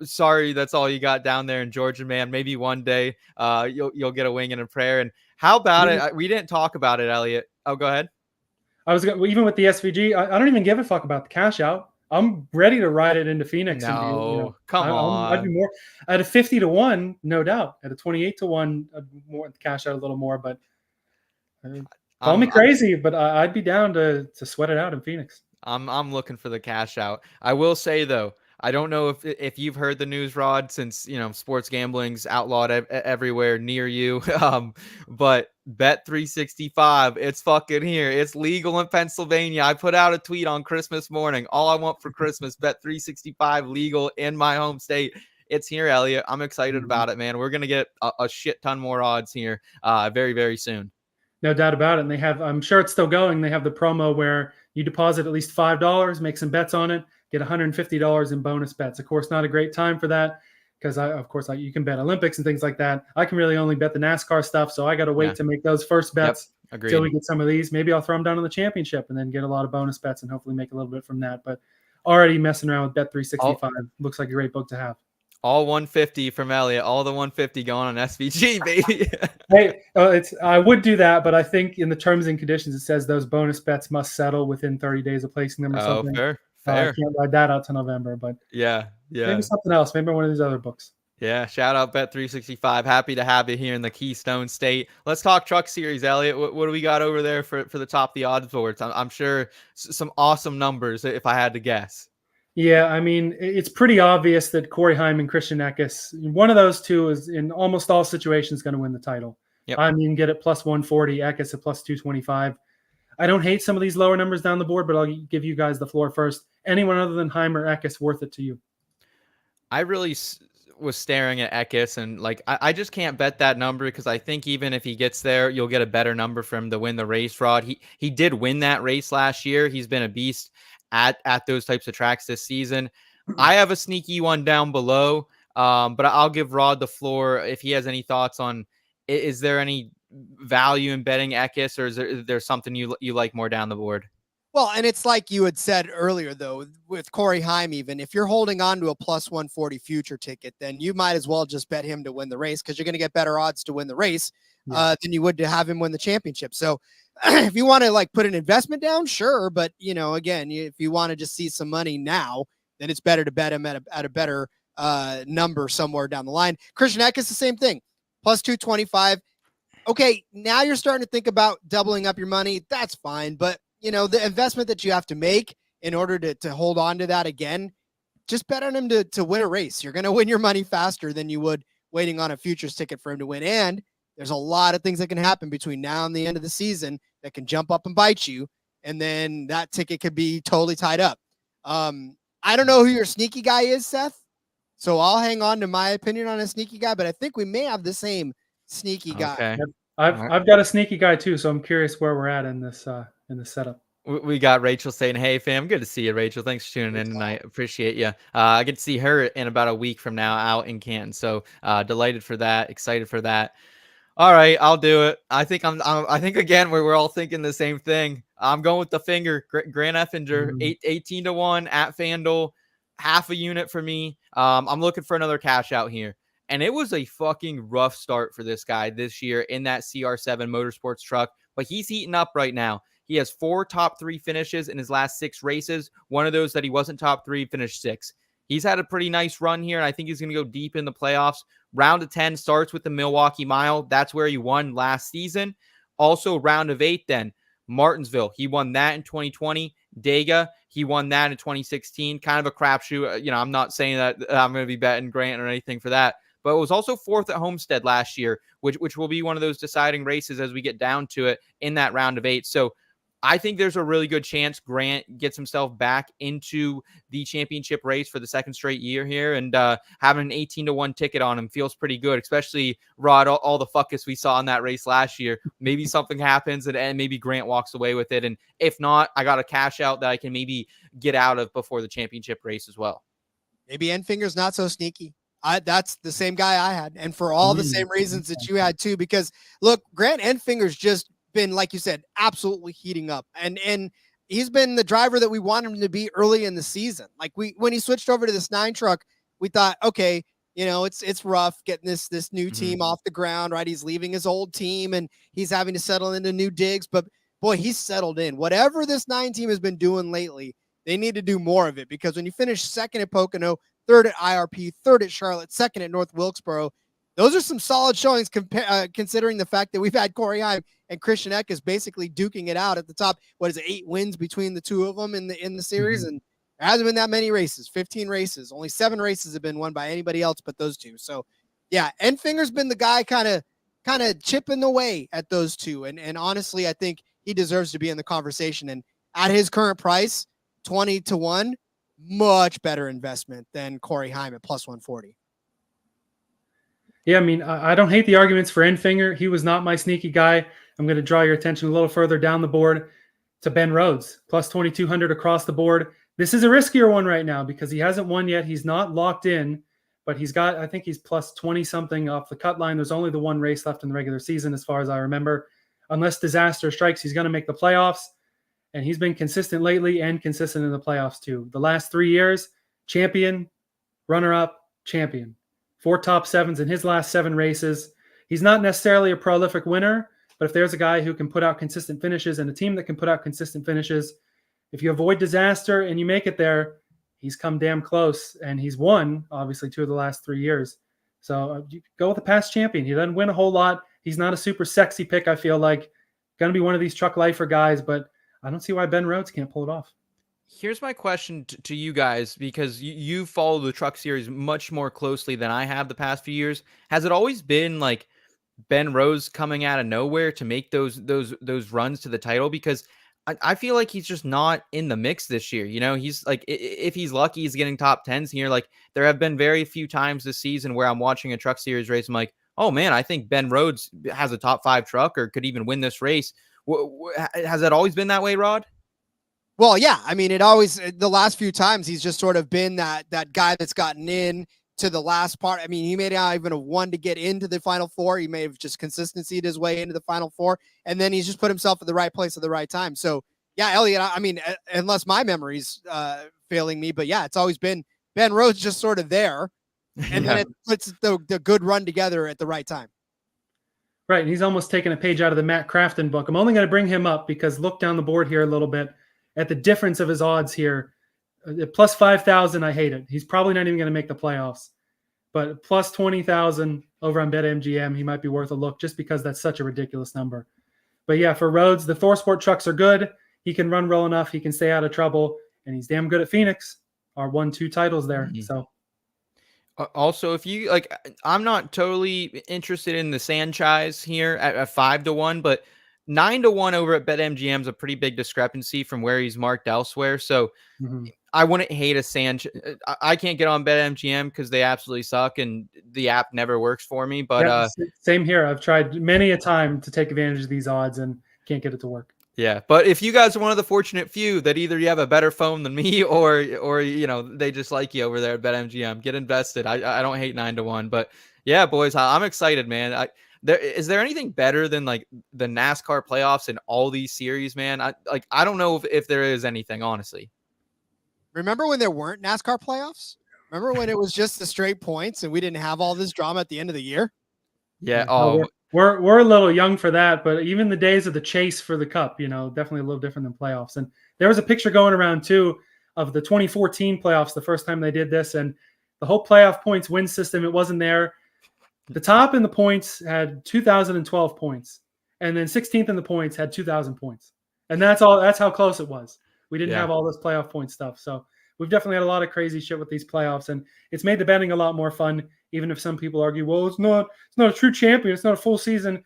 sorry, that's all you got down there in Georgia, man. Maybe one day you'll get a wing and a prayer. And how about it? We didn't talk about it, Elliot. Oh, go ahead. Even with the SVG, I don't even give a fuck about the cash out. I'm ready to ride it into Phoenix. No, come on. I'd be more at a 50-1, no doubt. At a 28-1, I'd more cash out a little more. But call me crazy, but I'd be down to sweat it out in Phoenix. I'm looking for the cash out. I will say though, I don't know if you've heard the news, Rod, since sports gambling's outlawed everywhere near you. But Bet365, it's fucking here. It's legal in Pennsylvania. I put out a tweet on Christmas morning. All I want for Christmas, Bet365 legal in my home state. It's here, Elliot. I'm excited about it, man. We're gonna get a shit ton more odds here very, very soon. No doubt about it. And they have, I'm sure it's still going. They have the promo where you deposit at least $5, make some bets on it, get $150 in bonus bets. Of course, not a great time for that because you can bet Olympics and things like that. I can really only bet the NASCAR stuff. So I got to wait to make those first bets until we get some of these. Maybe I'll throw them down on the championship and then get a lot of bonus bets and hopefully make a little bit from that. But already messing around with Bet365 looks like a great book to have. All 150 from Elliot. All the 150 going on SVG, baby. Hey, I would do that, but I think in the terms and conditions it says those bonus bets must settle within 30 days of placing them or something. Fair. I can't ride that out to November, but yeah. Maybe something else. Maybe one of these other books. Yeah, shout out Bet365. Happy to have you here in the Keystone State. Let's talk Truck Series, Elliot. What do we got over there for the top of the odds boards? I'm sure some awesome numbers if I had to guess. Yeah, I mean, it's pretty obvious that Corey Heim and Christian Eckes, one of those two is in almost all situations going to win the title. Yep. Heim, you can get it plus 140, Eckes at plus 225. I don't hate some of these lower numbers down the board, but I'll give you guys the floor first. Anyone other than Heim or Eckes worth it to you? I really was staring at Eckes, and I just can't bet that number because I think even if he gets there, you'll get a better number for him to win the race, Rod. He did win that race last year. He's been a beast at those types of tracks this season. I have a sneaky one down below, but I'll give Rod the floor if he has any thoughts on, is there any value in betting Eckes, or is there something you like more down the board? Well, and it's like you had said earlier, though, with Corey Heim, even if you're holding on to a plus 140 future ticket, then you might as well just bet him to win the race because you're going to get better odds to win the race than you would to have him win the championship. So if you want to put an investment down, sure. But, again, if you want to just see some money now, then it's better to bet him at a better number somewhere down the line. Christian Eckes, the same thing, plus 225. Okay, now you're starting to think about doubling up your money. That's fine. But, the investment that you have to make in order to hold on to that again, just bet on him to win a race. You're going to win your money faster than you would waiting on a futures ticket for him to win. And there's a lot of things that can happen between now and the end of the season that can jump up and bite you. And then that ticket could be totally tied up. I don't know who your sneaky guy is, Seth. So I'll hang on to my opinion on a sneaky guy, but I think we may have the same sneaky guy. Okay. I've got a sneaky guy too. So I'm curious where we're at in this setup. We got Rachel saying, "Hey fam, good to see you, Rachel. Thanks for tuning in tonight. Appreciate you. I get to see her in about a week from now out in Canton. So delighted for that. Excited for that. All right, I'll do it. I think I think again we're all thinking the same thing. I'm going with the finger. Grant Effinger, 18-1 at FanDuel, half a unit for me. I'm looking for another cash out here. And it was a fucking rough start for this guy this year in that CR7 Motorsports truck, but he's heating up right now. He has 4 top 3 finishes in his last 6 races. One of those that he wasn't top 3, finished 6. He's had a pretty nice run here, and I think he's going to go deep in the playoffs. Round of 10 starts with the Milwaukee Mile. That's where he won last season. Also, round of 8 then, Martinsville. He won that in 2020. Dega, he won that in 2016. Kind of a crapshoot. I'm not saying that I'm going to be betting Grant or anything for that. But it was also 4th at Homestead last year, which will be one of those deciding races as we get down to it in that round of 8. So I think there's a really good chance Grant gets himself back into the championship race for the second straight year here, and having an 18-1 ticket on him feels pretty good, especially Rod, all the fuckus we saw in that race last year. Maybe something happens and maybe Grant walks away with it. And if not, I got a cash out that I can maybe get out of before the championship race as well. Maybe Enfinger's not so sneaky. That's the same guy I had. And for all the same reasons that you had too, because look, Grant Enfinger's just been, like you said, absolutely heating up. And he's been the driver that we wanted him to be early in the season. Like when he switched over to this 9 truck, we thought, okay, it's rough getting this new team off the ground, right? He's leaving his old team and he's having to settle into new digs, but boy, he's settled in. Whatever this 9 team has been doing lately, they need to do more of it, because when you finish second at Pocono, third at IRP, third at Charlotte, second at North Wilkesboro, those are some solid showings considering the fact that we've had Corey Heim and Christian Eckes basically duking it out at the top. What is it, 8 wins between the two of them in the series? And there hasn't been that many races, 15 races. Only 7 races have been won by anybody else but those two. So, yeah, Enfinger's been the guy kind of chipping away at those two. And honestly, I think he deserves to be in the conversation. And at his current price, 20-1, much better investment than Corey Heim at plus 140. Yeah, I mean, I don't hate the arguments for Enfinger. He was not my sneaky guy. I'm going to draw your attention a little further down the board to Ben Rhodes, plus 2,200 across the board. This is a riskier one right now because he hasn't won yet. He's not locked in, but I think he's plus 20-something off the cut line. There's only the 1 race left in the regular season, as far as I remember. Unless disaster strikes, he's going to make the playoffs. And he's been consistent lately and consistent in the playoffs too. The last 3 years, champion, runner-up, champion. 4 top 7s in his last 7 races. He's not necessarily a prolific winner, but if there's a guy who can put out consistent finishes and a team that can put out consistent finishes, if you avoid disaster and you make it there, he's come damn close. And he's won, obviously, 2 of the last 3 years. So you go with a past champion. He doesn't win a whole lot. He's not a super sexy pick, I feel like. Going to be one of these truck lifer guys, but I don't see why Ben Rhodes can't pull it off. Here's my question to you guys, because you follow the truck series much more closely than I have the past few years. Has it always been like Ben Rhodes coming out of nowhere to make those runs to the title? Because I feel like he's just not in the mix this year. He's like, if he's lucky, he's getting top 10s here. Like, there have been very few times this season where I'm watching a truck series race. I'm like, oh man, I think Ben Rhodes has a top 5 truck or could even win this race. Has that always been that way, Rod? Well, yeah. I mean, the last few times he's just sort of been that guy that's gotten in to the last part. I mean, he may not even have won to get into the Final Four. He may have just consistency'd his way into the Final Four, and then he's just put himself at the right place at the right time. So, yeah, Elliot, I mean, unless my memory's failing me, but yeah, it's always been Ben Rhodes just sort of there, and then it puts the good run together at the right time. Right, and he's almost taken a page out of the Matt Crafton book. I'm only going to bring him up because look down the board here a little bit at the difference of his odds here. At plus 5,000, I hate it. He's probably not even going to make the playoffs. But plus 20,000 over on BetMGM, he might be worth a look just because that's such a ridiculous number. But yeah, for Rhodes, the ThorSport trucks are good. He can run well enough. He can stay out of trouble. And he's damn good at Phoenix. Won 2 titles there. Mm-hmm. So. Also, if you like, I'm not totally interested in the Sanchez here at 5-1, but 9-1 over at BetMGM is a pretty big discrepancy from where he's marked elsewhere. So I wouldn't hate a Sanchez. I can't get on BetMGM because they absolutely suck and the app never works for me. But yeah, same here. I've tried many a time to take advantage of these odds and can't get it to work. Yeah, but if you guys are one of the fortunate few that either you have a better phone than me or they just like you over there at BetMGM, get invested. I don't hate 9-1, but yeah, boys, I'm excited, man. Is there anything better than like the NASCAR playoffs in all these series, man? I don't know if there is anything, honestly. Remember when there weren't NASCAR playoffs? Remember when it was just the straight points and we didn't have all this drama at the end of the year? Yeah. We're a little young for that, but even the days of the chase for the cup, definitely a little different than playoffs. And there was a picture going around too of the 2014 playoffs, the first time they did this, and the whole playoff points win system. It wasn't there. The top in the points had 2012 points, and then 16th in the points had 2000 points. And that's all. That's how close it was. We didn't have all this playoff point stuff. So we've definitely had a lot of crazy shit with these playoffs, and it's made the betting a lot more fun. Even if some people argue, well, it's not a true champion. It's not a full season.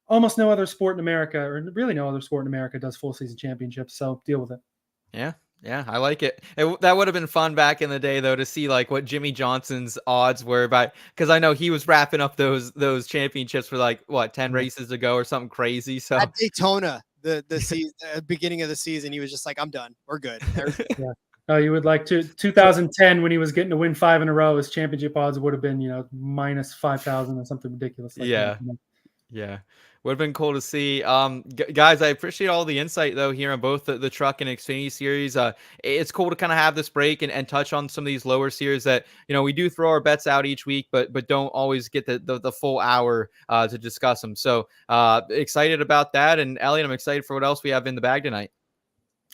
almost no other sport in America, or really no other sport in America, does full season championships. So deal with it. Yeah. Yeah, I like it. That would have been fun back in the day, though, to see like what Jimmy Johnson's odds were, because I know he was wrapping up those championships for like what 10 races to go or something crazy. So At Daytona, the season, beginning of the season, he was just like, "I'm done. We're good." Yeah. You would like to 2010 when he was getting to win 5 in a row. His championship odds would have been minus 5,000 or something ridiculous. Like yeah. that. Yeah. Would have been cool to see. Guys, I appreciate all the insight though here on both the truck and Xfinity series. It's cool to kind of have this break and touch on some of these lower series that we do throw our bets out each week, but don't always get the full hour to discuss them. So excited about that. And Elliot, I'm excited for what else we have in the bag tonight.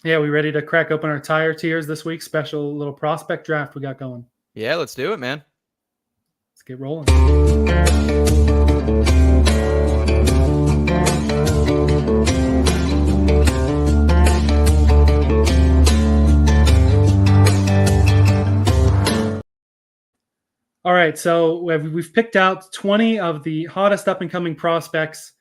Yeah, we ready to crack open our tire tiers this week? Special little prospect draft we got going. Yeah, let's do it, man. Let's get rolling. All right, so we've picked out 20 of the hottest up-and-coming prospects,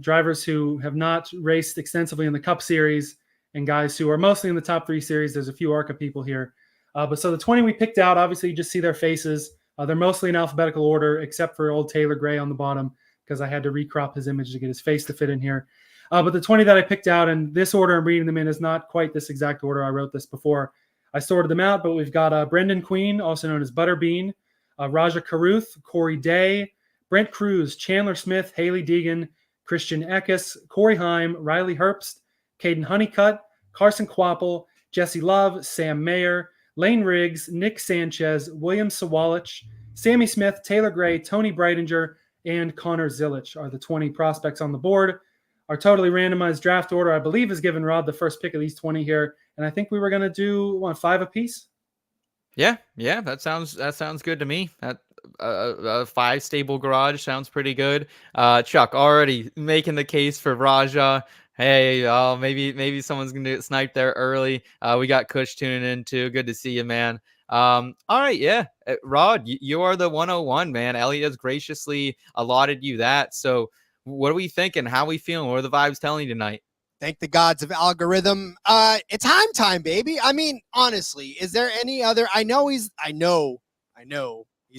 drivers who have not raced extensively in the Cup Series, and guys who are mostly in the top 3 series. There's a few ARCA people here. But so the 20 we picked out, obviously you just see their faces. They're mostly in alphabetical order, except for old Taylor Gray on the bottom, because I had to recrop his image to get his face to fit in here. But the 20 that I picked out, and this order I'm reading them in is not quite this exact order. I wrote this before I sorted them out, but we've got Brendan Queen, also known as Butterbean, Raja Caruth, Corey Day, Brent Cruz, Chandler Smith, Haley Deegan, Christian Eckes, Corey Heim, Riley Herbst, Caden Honeycutt, Carson Quapple, Jesse Love, Sam Mayer, Lane Riggs, Nick Sanchez, William Sawalich, Sammy Smith, Taylor Gray, Tony Breitinger, and Connor Zilich are the 20 prospects on the board. Our totally randomized draft order, I believe, has given Rod the first pick of these 20 here, and I think we were going to do 5 apiece. Yeah, that sounds good to me. That 5 stable garage sounds pretty good. Chuck already making the case for Raja. Hey, maybe someone's gonna get sniped there early. We got Kush tuning in too. Good to see you, man. All right, yeah, Rod, you are the 101, man. Elliot has graciously allotted you that. So, what are we thinking? How are we feeling? What are the vibes telling you tonight? Thank the gods of algorithm. It's Heim time, baby. I mean, honestly, is there any other? I know he's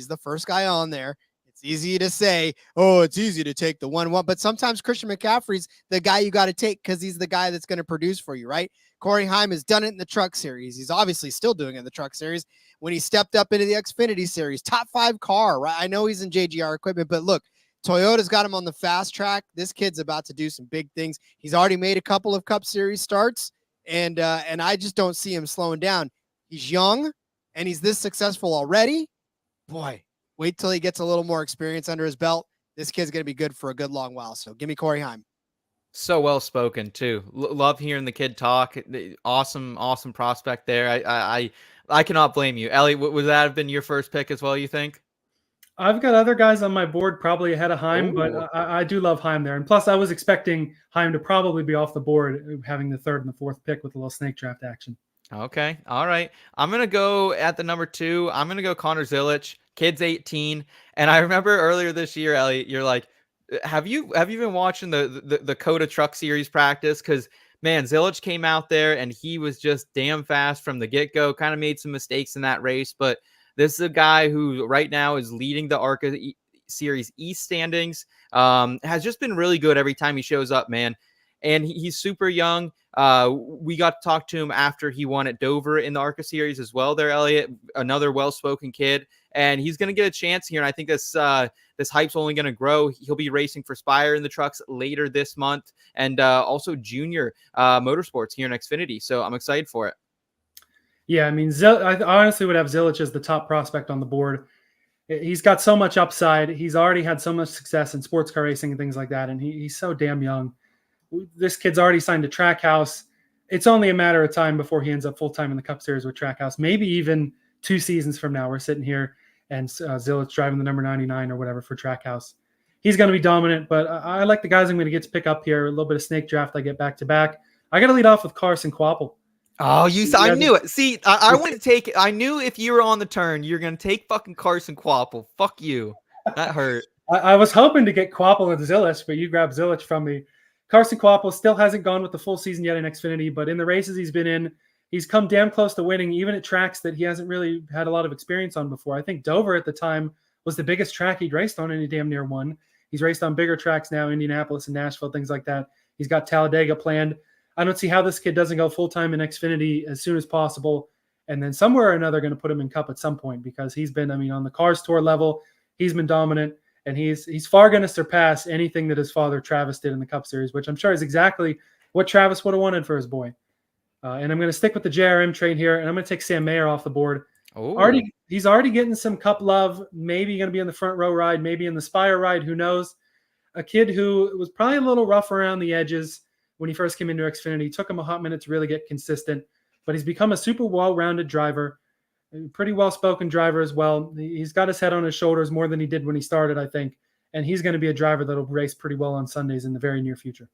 the first guy on there. It's easy to say, oh, it's easy to take the 1-1, but sometimes Christian McCaffrey's the guy you got to take because he's the guy that's going to produce for you, right? Corey Heim has done it in the truck series. He's obviously still doing it in the truck series. When he stepped up into the Xfinity series, top 5 car, right? I know he's in JGR equipment, but look, Toyota's got him on the fast track. This kid's about to do some big things. He's already made a couple of Cup Series starts, and I just don't see him slowing down. He's young, and he's this successful already. Boy, wait till he gets a little more experience under his belt. This kid's going to be good for a good long while. So give me Corey Heim. So well spoken too. Love hearing the kid talk. Awesome prospect there. I cannot blame you, Elliot. Would that have been your first pick as well? You think? I've got other guys on my board probably ahead of Heim, Ooh. but I do love Heim there. And plus, I was expecting Heim to probably be off the board, having the 3rd and the 4th pick with a little snake draft action. Okay. All right. I'm going to go at the number 2. I'm going to go Connor Zilich. Kid's 18. And I remember earlier this year, Elliot, you're like, have you been watching the Coda Truck Series practice? Because, man, Zilich came out there and he was just damn fast from the get-go. Kind of made some mistakes in that race, but this is a guy who right now is leading the ARCA Series East standings. Has just been really good every time he shows up, man. And he's super young. We got to talk to him after he won at Dover in the ARCA Series as well there, Elliot. Another well-spoken kid. And he's going to get a chance here. And I think this hype's only going to grow. He'll be racing for Spire in the trucks later this month. And also junior motorsports here in Xfinity. So I'm excited for it. Yeah, I mean, I honestly would have Zilich as the top prospect on the board. He's got so much upside. He's already had so much success in sports car racing and things like that, and he's so damn young. This kid's already signed to Trackhouse. It's only a matter of time before he ends up full-time in the Cup Series with Trackhouse. Maybe even 2 seasons from now, we're sitting here and Zilich driving the number 99 or whatever for Trackhouse. He's going to be dominant, but I like the guys I'm going to get to pick up here. A little bit of snake draft. I get back-to-back. I got to lead off with Carson Quapple. Oh, I knew it. See, I wanted to take. I knew if you were on the turn, you're gonna take fucking Carson Quapple. Fuck you. That hurt. I was hoping to get Quapple and Zilich, but you grabbed Zilich from me. Carson Quapple still hasn't gone with the full season yet in Xfinity, but in the races he's been in, he's come damn close to winning, even at tracks that he hasn't really had a lot of experience on before. I think Dover at the time was the biggest track he'd raced on, and he damn near won. He's raced on bigger tracks now, Indianapolis and Nashville, things like that. He's got Talladega planned. I don't see how this kid doesn't go full-time in Xfinity as soon as possible, and then somewhere or another going to put him in Cup at some point, because he's been, on the Cars Tour level, he's been dominant, and he's far going to surpass anything that his father Travis did in the Cup Series, which I'm sure is exactly what Travis would have wanted for his boy. And I'm going to stick with the JRM train here, and I'm going to take Sam Mayer off the board. He's already getting some Cup love, maybe going to be in the front row ride, maybe in the Spire ride, who knows. A kid who was probably a little rough around the edges when he first came into Xfinity. It took him a hot minute to really get consistent, but he's become a super well-rounded driver, a pretty well-spoken driver as well. He's got his head on his shoulders more than he did when he started, I think, and he's going to be a driver that'll race pretty well on Sundays in the very near future.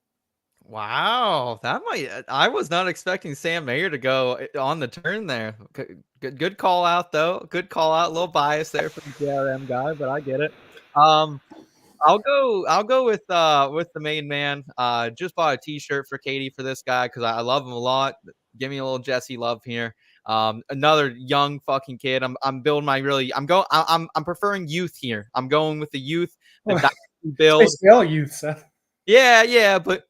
Wow, I was not expecting Sam Mayer to go on the turn there. Good call out though. Good call out. A little bias there for the JRM guy, but I get it. I'll go with the main man. Just bought a t-shirt for Katie for this guy because I love him a lot. Give me a little Jesse love here. Another young fucking kid. I'm building my I'm preferring youth here. I'm going with the youth. The build. They all youth, Seth. Yeah, but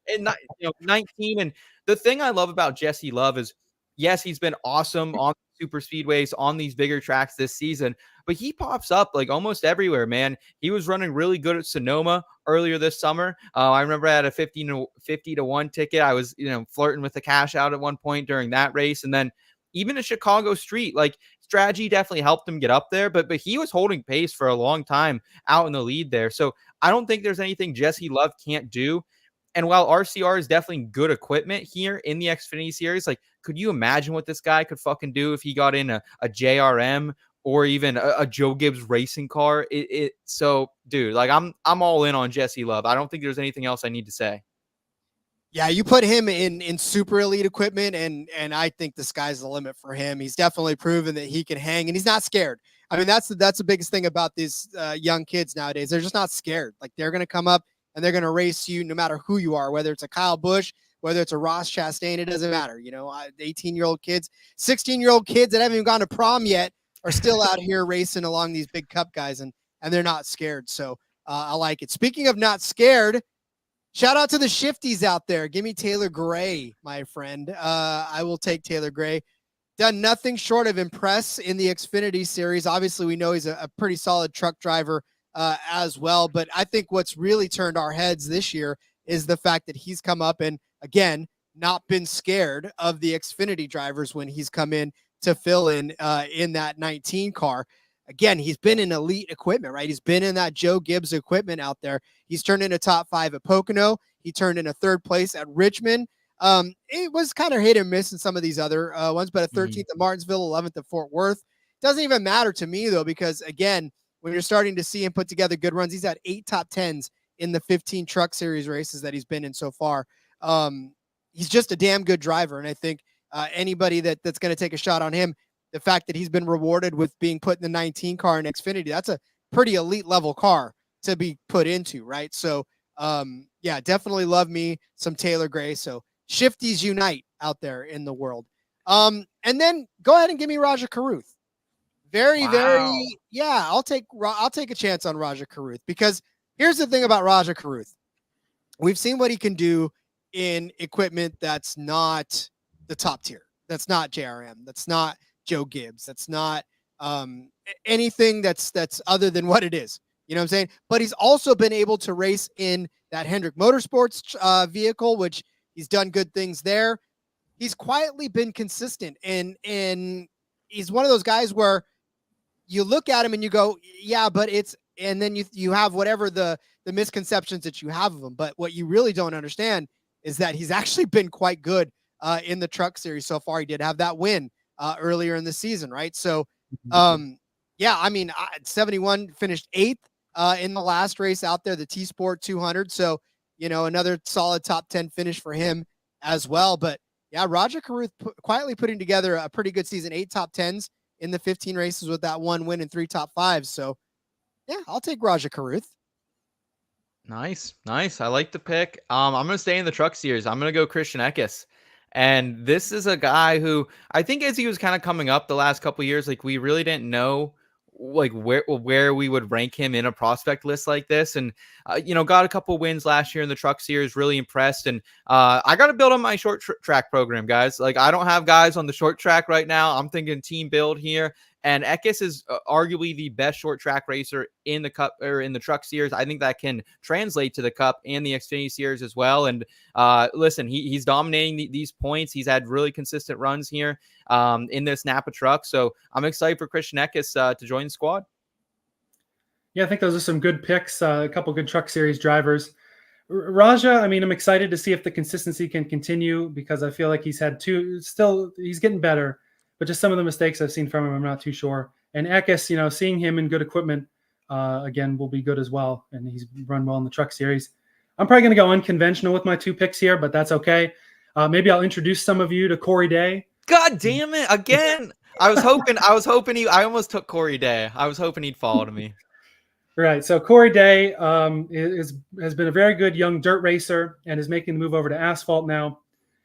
19. And the thing I love about Jesse Love is, yes, he's been awesome on super speedways, on these bigger tracks this season, but he pops up like almost everywhere, man. He was running really good at Sonoma earlier this summer. I remember I had a 50 to 1 ticket. I was, flirting with the cash out at one point during that race. And then even a Chicago street, like strategy definitely helped him get up there, but he was holding pace for a long time out in the lead there. So I don't think there's anything Jesse Love can't do. And while RCR is definitely good equipment here in the Xfinity series, like, could you imagine what this guy could fucking do if he got in a JRM or even a Joe Gibbs racing car? So, dude, like, I'm all in on Jesse Love. I don't think there's anything else I need to say. Yeah, you put him in super elite equipment, and I think the sky's the limit for him. He's definitely proven that he can hang, and he's not scared. I mean, that's the biggest thing about these young kids nowadays. They're just not scared. Like, they're going to come up and they're going to race you no matter who you are, whether it's a Kyle Busch, whether it's a Ross Chastain, it doesn't matter. 18-year-old kids, 16-year-old kids that haven't even gone to prom yet are still out here racing along these big Cup guys, and they're not scared. So I like it. Speaking of not scared, shout out to the shifties out there. Give me Taylor Gray, my friend. I will take Taylor Gray. Done nothing short of impress in the Xfinity series. Obviously, we know he's a pretty solid truck driver as well. But I think what's really turned our heads this year is the fact that he's come up and, again, not been scared of the Xfinity drivers when he's come in to fill in that 19 car. Again, he's been in elite equipment, right? He's been in that Joe Gibbs equipment out there. He's turned in a top 5 at Pocono. He turned in a 3rd place at Richmond. It was kind of hit and miss in some of these other ones, but a 13th at Martinsville, 11th at Fort Worth. Doesn't even matter to me, though, because, again, when you're starting to see him put together good runs, he's had 8 top 10s in the 15 Truck Series races that he's been in so far. He's just a damn good driver, and I think anybody that's going to take a shot on him, the fact that he's been rewarded with being put in the 19 car in Xfinity, that's a pretty elite level car to be put into, right? So, yeah, definitely love me some Taylor Gray. So shifties unite out there in the world. And then go ahead and give me Raja Caruth. Very, yeah, I'll take a chance on Raja Caruth, because here's the thing about Raja Caruth. We've seen what he can do in equipment that's not the top tier. That's not JRM. That's not Joe Gibbs. That's not anything that's other than what it is. You know what I'm saying? But he's also been able to race in that Hendrick Motorsports vehicle, which he's done good things there. He's quietly been consistent, and he's one of those guys where you look at him and you go, yeah, but it's, and then you have whatever the misconceptions that you have of him. But what you really don't understand is that he's actually been quite good in the Truck Series so far. He did have that win earlier in the season, right? So, yeah, I mean, 71 finished 8th in the last race out there, the T-Sport 200. So, another solid top 10 finish for him as well. But yeah, Raja Caruth quietly putting together a pretty good season, 8 top 10s in the 15 races with that 1 win and 3 top 5s. So yeah, I'll take Raja Caruth. Nice, nice. I like the pick. I'm gonna stay in the truck series. I'm gonna go Christian Eckes. And this is a guy who I think as he was kind of coming up the last couple of years, like we really didn't know like where we would rank him in a prospect list like this. And got a couple wins last year in the truck series, really impressed. And I got to build on my short track program, guys. Like I don't have guys on the short track right now. I'm thinking team build here. And Eckes is arguably the best short track racer in the Cup or in the Truck Series. I think that can translate to the Cup and the Xfinity Series as well. And listen, he's dominating these points. He's had really consistent runs here in this Napa truck. So I'm excited for Christian Eckes to join the squad. Yeah, I think those are some good picks. A couple good Truck Series drivers. Raja, I mean, I'm excited to see if the consistency can continue because I feel like he's had he's getting better. But just some of the mistakes I've seen from him, I'm not too sure. And Eckes, seeing him in good equipment, again, will be good as well. And he's run well in the Truck Series. I'm probably going to go unconventional with my 2 picks here, but that's okay. Maybe I'll introduce some of you to Corey Day. God damn it. Again. I was hoping I almost took Corey Day. I was hoping he'd follow to me. Right. So Corey Day has been a very good young dirt racer and is making the move over to asphalt now.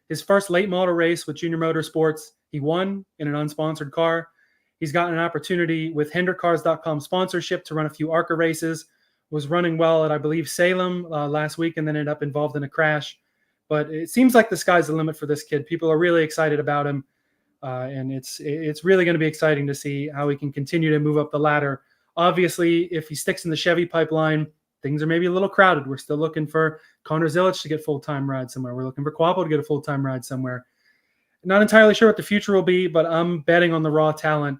His first late model race with Junior Motorsports, he won in an unsponsored car. He's gotten an opportunity with HenderCars.com sponsorship to run a few ARCA races. Was running well at, I believe, Salem last week and then ended up involved in a crash. But it seems like the sky's the limit for this kid. People are really excited about him. And it's really going to be exciting to see how he can continue to move up the ladder. Obviously, if he sticks in the Chevy pipeline, things are maybe a little crowded. We're still looking for Connor Zilic to get full-time ride somewhere. We're looking for Quapo to get a full-time ride somewhere. Not entirely sure what the future will be, but I'm betting on the raw talent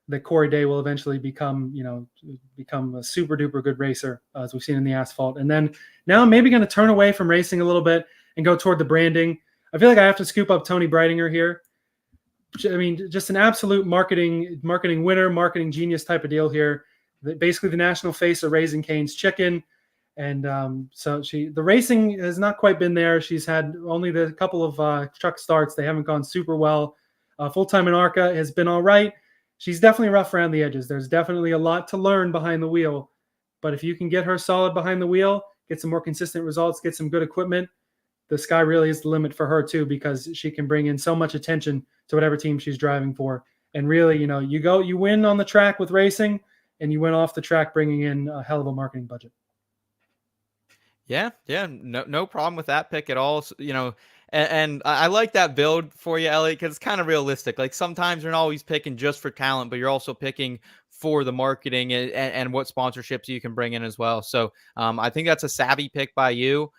that Corey Day will eventually become a super duper good racer, as we've seen in the asphalt. And then now I'm maybe going to turn away from racing a little bit and go toward the branding. I feel like I have to scoop up Tony Breitinger here. I mean, just an absolute marketing winner, marketing genius type of deal here. Basically the national face of Raising Cane's Chicken. And so the racing has not quite been there. She's had only the couple of truck starts. They haven't gone super well. Full-time in ARCA has been all right. She's definitely rough around the edges. There's definitely a lot to learn behind the wheel. But if you can get her solid behind the wheel, get some more consistent results, get some good equipment, the sky really is the limit for her too, because she can bring in so much attention to whatever team she's driving for. And really, you win on the track with racing, and you win off the track bringing in a hell of a marketing budget. Yeah, no problem with that pick at all. So, and I like that build for you, Elliot, because it's kind of realistic. Like sometimes you're not always picking just for talent, but you're also picking for the marketing and what sponsorships you can bring in as well. So I think that's a savvy pick by you.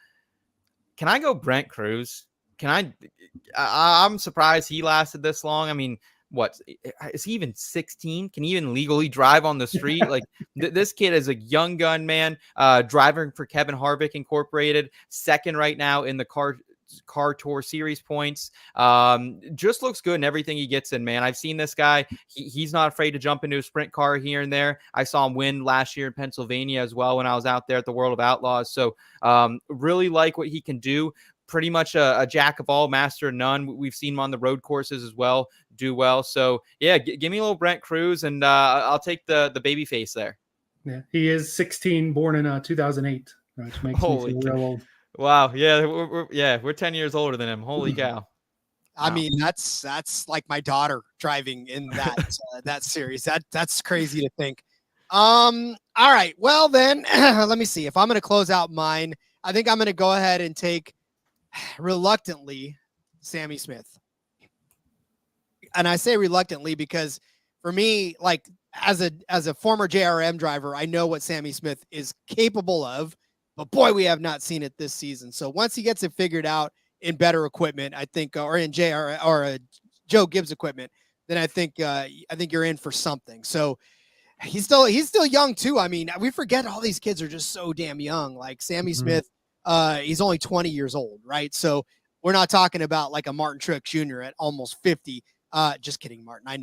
Can I go Brent Cruz? I'm surprised he lasted this long. I mean, what is he even 16? Can he even legally drive on the street? Like this kid is a young gun, man, driving for Kevin Harvick Incorporated, second right now in the car tour series points. Just looks good in everything he gets in, man. I've seen this guy. He's not afraid to jump into a sprint car here and there. I saw him win last year in Pennsylvania as well when I was out there at the World of Outlaws. So really like what he can do. Pretty much a jack of all, master of none. We've seen him on the road courses as well, do well. So yeah, give me a little Brent Cruz, and I'll take the baby face there. Yeah, he is 16, born in 2008, which makes me feel real old. Wow, yeah, we're 10 years older than him. Holy cow! Wow. I mean, that's like my daughter driving in that that series. That's crazy to think. All right, well then, let me see. If I'm going to close out mine, I think I'm going to go ahead and take, reluctantly, Sammy Smith. And I say reluctantly because for me, like as a former JRM driver, I know what Sammy Smith is capable of, but boy, we have not seen it this season. So once he gets it figured out in better equipment, I think, or in JR or Joe Gibbs equipment, then I think you're in for something. So he's still young too. I mean, we forget all these kids are just so damn young. Like Sammy Smith, he's only 20 years old, right? So we're not talking about like a Martin Truex Jr. at almost 50. Just kidding, Martin. I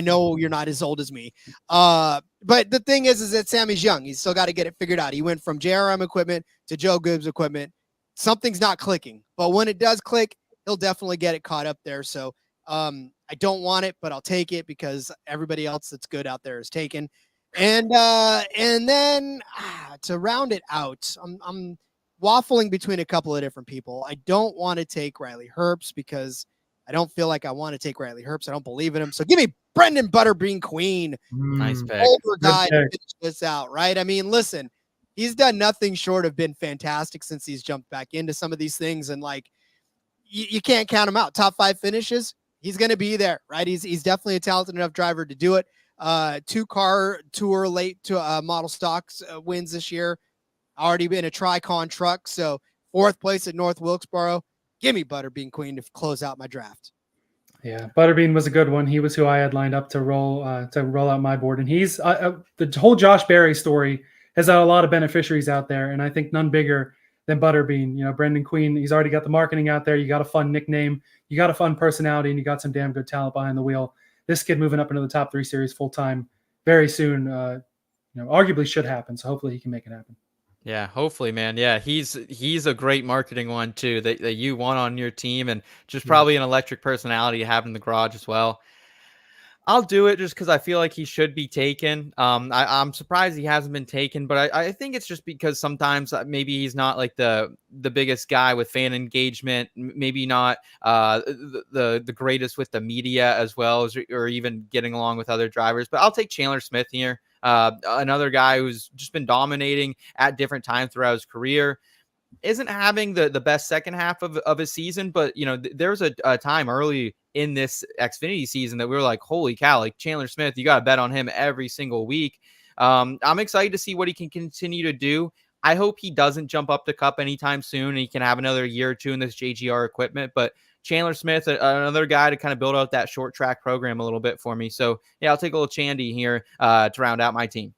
know you're not as old as me. But the thing is that Sammy's young. He's still got to get it figured out. He went from JRM equipment to Joe Gibbs equipment. Something's not clicking, but when it does click, he'll definitely get it caught up there. So I don't want it, but I'll take it because everybody else that's good out there is taken. And then to round it out, I'm waffling between a couple of different people. I don't want to take Riley Herbst because I don't feel like I want to take Riley Herbst. I don't believe in him. So give me Brendan Butterbean Queen, Nice pick. older guy to pick. finish this out, right? I mean, listen, he's done nothing short of been fantastic since he's jumped back into some of these things, and like you can't count him out. Top 5 finishes, he's going to be there, right? He's definitely a talented enough driver to do it. 2-car tour late to model stocks wins this year. Already been a Tricon truck, so 4th place at North Wilkesboro. Give me Butterbean Queen to close out my draft. Yeah, Butterbean was a good one. He was who I had lined up to roll out my board, and he's the whole Josh Berry story has had a lot of beneficiaries out there, and I think none bigger than Butterbean. You know, Brendan Queen, he's already got the marketing out there. You got a fun nickname, you got a fun personality, and you got some damn good talent behind the wheel. This kid moving up into the top 3 series full time very soon, arguably should happen. So hopefully he can make it happen. Yeah, hopefully, man. Yeah, he's a great marketing one too. That you want on your team, and just probably an electric personality to have in the garage as well. I'll do it just because I feel like he should be taken. I'm surprised he hasn't been taken, but I think it's just because sometimes maybe he's not like the biggest guy with fan engagement, maybe not the greatest with the media as well as or even getting along with other drivers. But I'll take Chandler Smith here, another guy who's just been dominating at different times throughout his career. Isn't having the best second half of his season, but there was a time early in this Xfinity season that we were like, holy cow, like Chandler Smith, you got to bet on him every single week. I'm excited to see what he can continue to do. I hope he doesn't jump up the cup anytime soon and he can have another year or two in this JGR equipment. But Chandler Smith, another guy to kind of build out that short track program a little bit for me. So yeah, I'll take a little Chandy here to round out my team.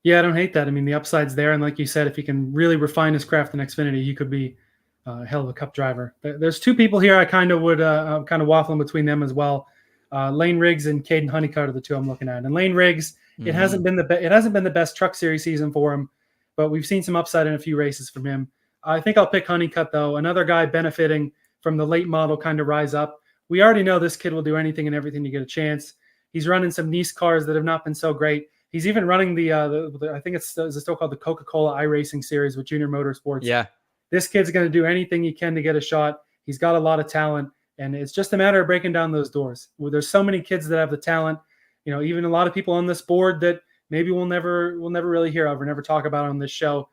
Yeah, I don't hate that. I mean, the upside's there. And like you said, if he can really refine his craft in Xfinity, he could be a hell of a cup driver. There's 2 people here I kind of would kind of waffling between them as well. Lane Riggs and Caden Honeycutt are the 2 I'm looking at. And Lane Riggs, it hasn't been the best truck series season for him, but we've seen some upside in a few races from him. I think I'll pick Honeycutt, though. Another guy benefiting from the late model kind of rise up. We already know this kid will do anything and everything to get a chance. He's running some niche cars that have not been so great. He's even running the I think it's still called the Coca-Cola iRacing series with Junior Motorsports. Yeah. This kid's going to do anything he can to get a shot. He's got a lot of talent, and it's just a matter of breaking down those doors. Well, there's so many kids that have the talent, even a lot of people on this board that maybe we'll never really hear of or never talk about on this show.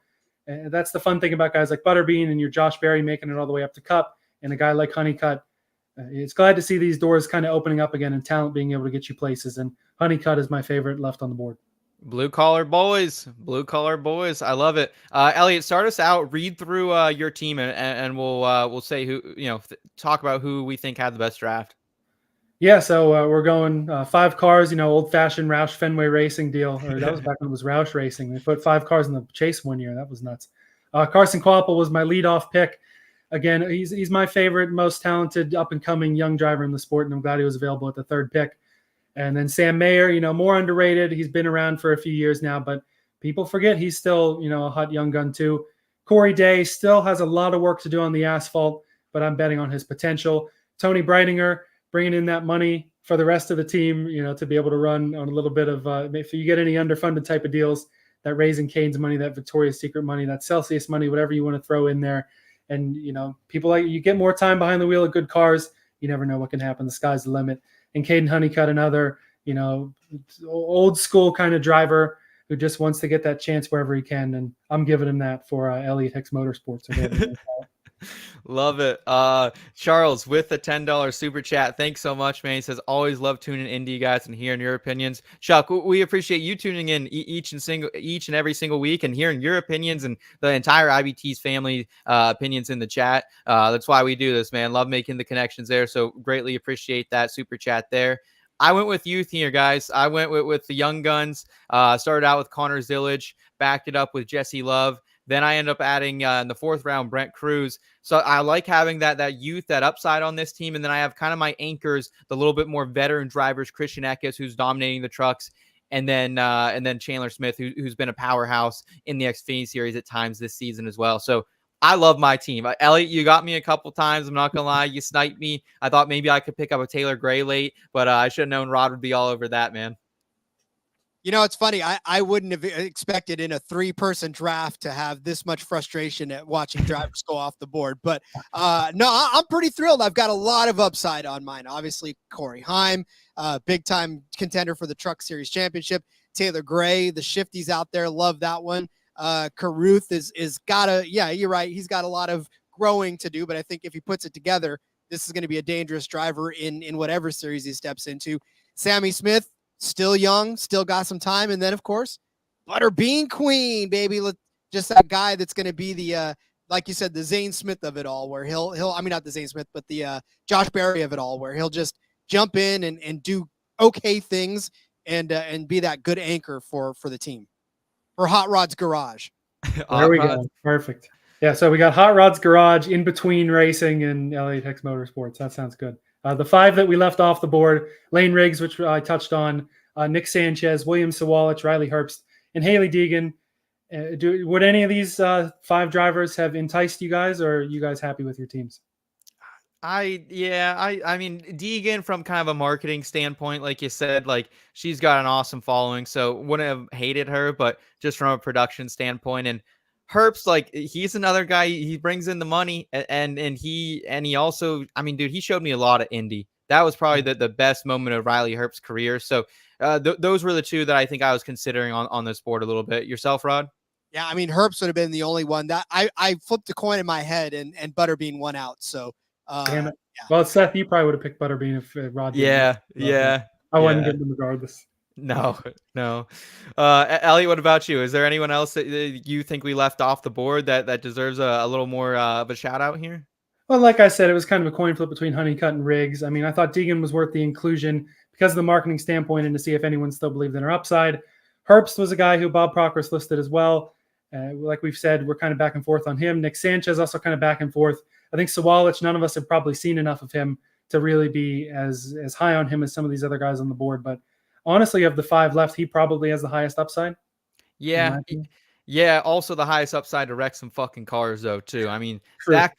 And that's the fun thing about guys like Butterbean and your Josh Berry making it all the way up to Cup, and a guy like Honeycutt. It's glad to see these doors kind of opening up again and talent being able to get you places. And Honeycutt is my favorite left on the board. Blue collar boys. I love it. Elliot, start us out, read through your team and we'll say who, talk about who we think had the best draft. Yeah. So we're going 5 cars, old fashioned Roush Fenway Racing deal, or that was back when it was Roush Racing. They put 5 cars in the chase one year. That was nuts. Carson Kvapil was my leadoff pick. Again, he's my favorite, most talented up and coming young driver in the sport. And I'm glad he was available at the 3rd pick. And then Sam Mayer, more underrated. He's been around for a few years now, but people forget he's still, a hot young gun too. Corey Day still has a lot of work to do on the asphalt, but I'm betting on his potential. Tony Breitinger bringing in that money for the rest of the team, to be able to run on a little bit of, if you get any underfunded type of deals, that Raising Cane's money, that Victoria's Secret money, that Celsius money, whatever you want to throw in there. And, people like you get more time behind the wheel of good cars. You never know what can happen. The sky's the limit. And Caden Honeycutt, another, old school kind of driver who just wants to get that chance wherever he can. And I'm giving him that for Elliot Hicks Motorsports. Love it. Charles with the $10 super chat. Thanks so much, man. He says, always love tuning into you guys and hearing your opinions. Chuck, we appreciate you tuning in each and every single week and hearing your opinions and the entire IBT's family opinions in the chat. That's why we do this, man. Love making the connections there. So greatly appreciate that super chat there. I went with youth here, guys. I went with the young guns. Started out with Connor Zillage, backed it up with Jesse Love. Then I end up adding in the 4th round, Brent Cruz. So I like having that youth, that upside on this team. And then I have kind of my anchors, the little bit more veteran drivers, Christian Eckes, who's dominating the trucks. And then Chandler Smith, who's been a powerhouse in the Xfinity series at times this season as well. So I love my team. Elliot, you got me a couple times. I'm not going to lie. You sniped me. I thought maybe I could pick up a Taylor Gray late, but I should have known Rod would be all over that, man. You know, it's funny. I wouldn't have expected in a 3-person draft to have this much frustration at watching drivers go off the board. But no, I'm pretty thrilled. I've got a lot of upside on mine. Obviously, Corey Heim, big time contender for the Truck Series Championship. Taylor Gray, the shifties out there, love that one. Caruth is you're right. He's got a lot of growing to do, but I think if he puts it together, this is going to be a dangerous driver in whatever series he steps into. Sammy Smith, still young, still got some time. And then, of course, Butterbean Queen, baby. Just that guy that's going to be the, like you said, the Zane Smith of it all, where I mean, not the Zane Smith, but the Josh Berry of it all, where he'll just jump in and do okay things and be that good anchor for the team. For Hot Rod's Garage. There we go. Perfect. Yeah, so we got Hot Rod's Garage in between racing and Elliot Rod Motorsports. That sounds good. The 5 that we left off the board: Lane Riggs, which I touched on, Nick Sanchez, William Sawalich, Riley Herbst, and Haley Deegan. Would any of these 5 drivers have enticed you guys, or are you guys happy with your teams? I mean, Deegan, from kind of a marketing standpoint, like you said, like she's got an awesome following, so wouldn't have hated her, but just from a production standpoint. And Herbst, like, he's another guy, he brings in the money, and he also, I mean, dude, he showed me a lot of Indy. That was probably the best moment of Riley Herbst's career. So those were the 2 that I think I was considering on this board a little bit. Yourself, Rod? Yeah, I mean, Herbst would have been the only one that I flipped a coin in my head and Butterbean won out. So damn it. Yeah. Well, Seth, you probably would have picked Butterbean if Rod didn't. Yeah. I wouldn't get them regardless. No. Elliot, what about you? Is there anyone else that you think we left off the board that deserves a little more of a shout out here? Well, like I said, it was kind of a coin flip between Honeycutt and Riggs. I mean, I thought Deegan was worth the inclusion because of the marketing standpoint and to see if anyone still believed in her upside. Herbst was a guy who Bob Proctor's listed as well. Like we've said, we're kind of back and forth on him. Nick Sanchez also kind of back and forth. I think Sawalich, none of us have probably seen enough of him to really be as high on him as some of these other guys on the board. But honestly, of the 5 left, he probably has the highest upside. Yeah. Yeah. Also the highest upside to wreck some fucking cars though, too. I mean, True. that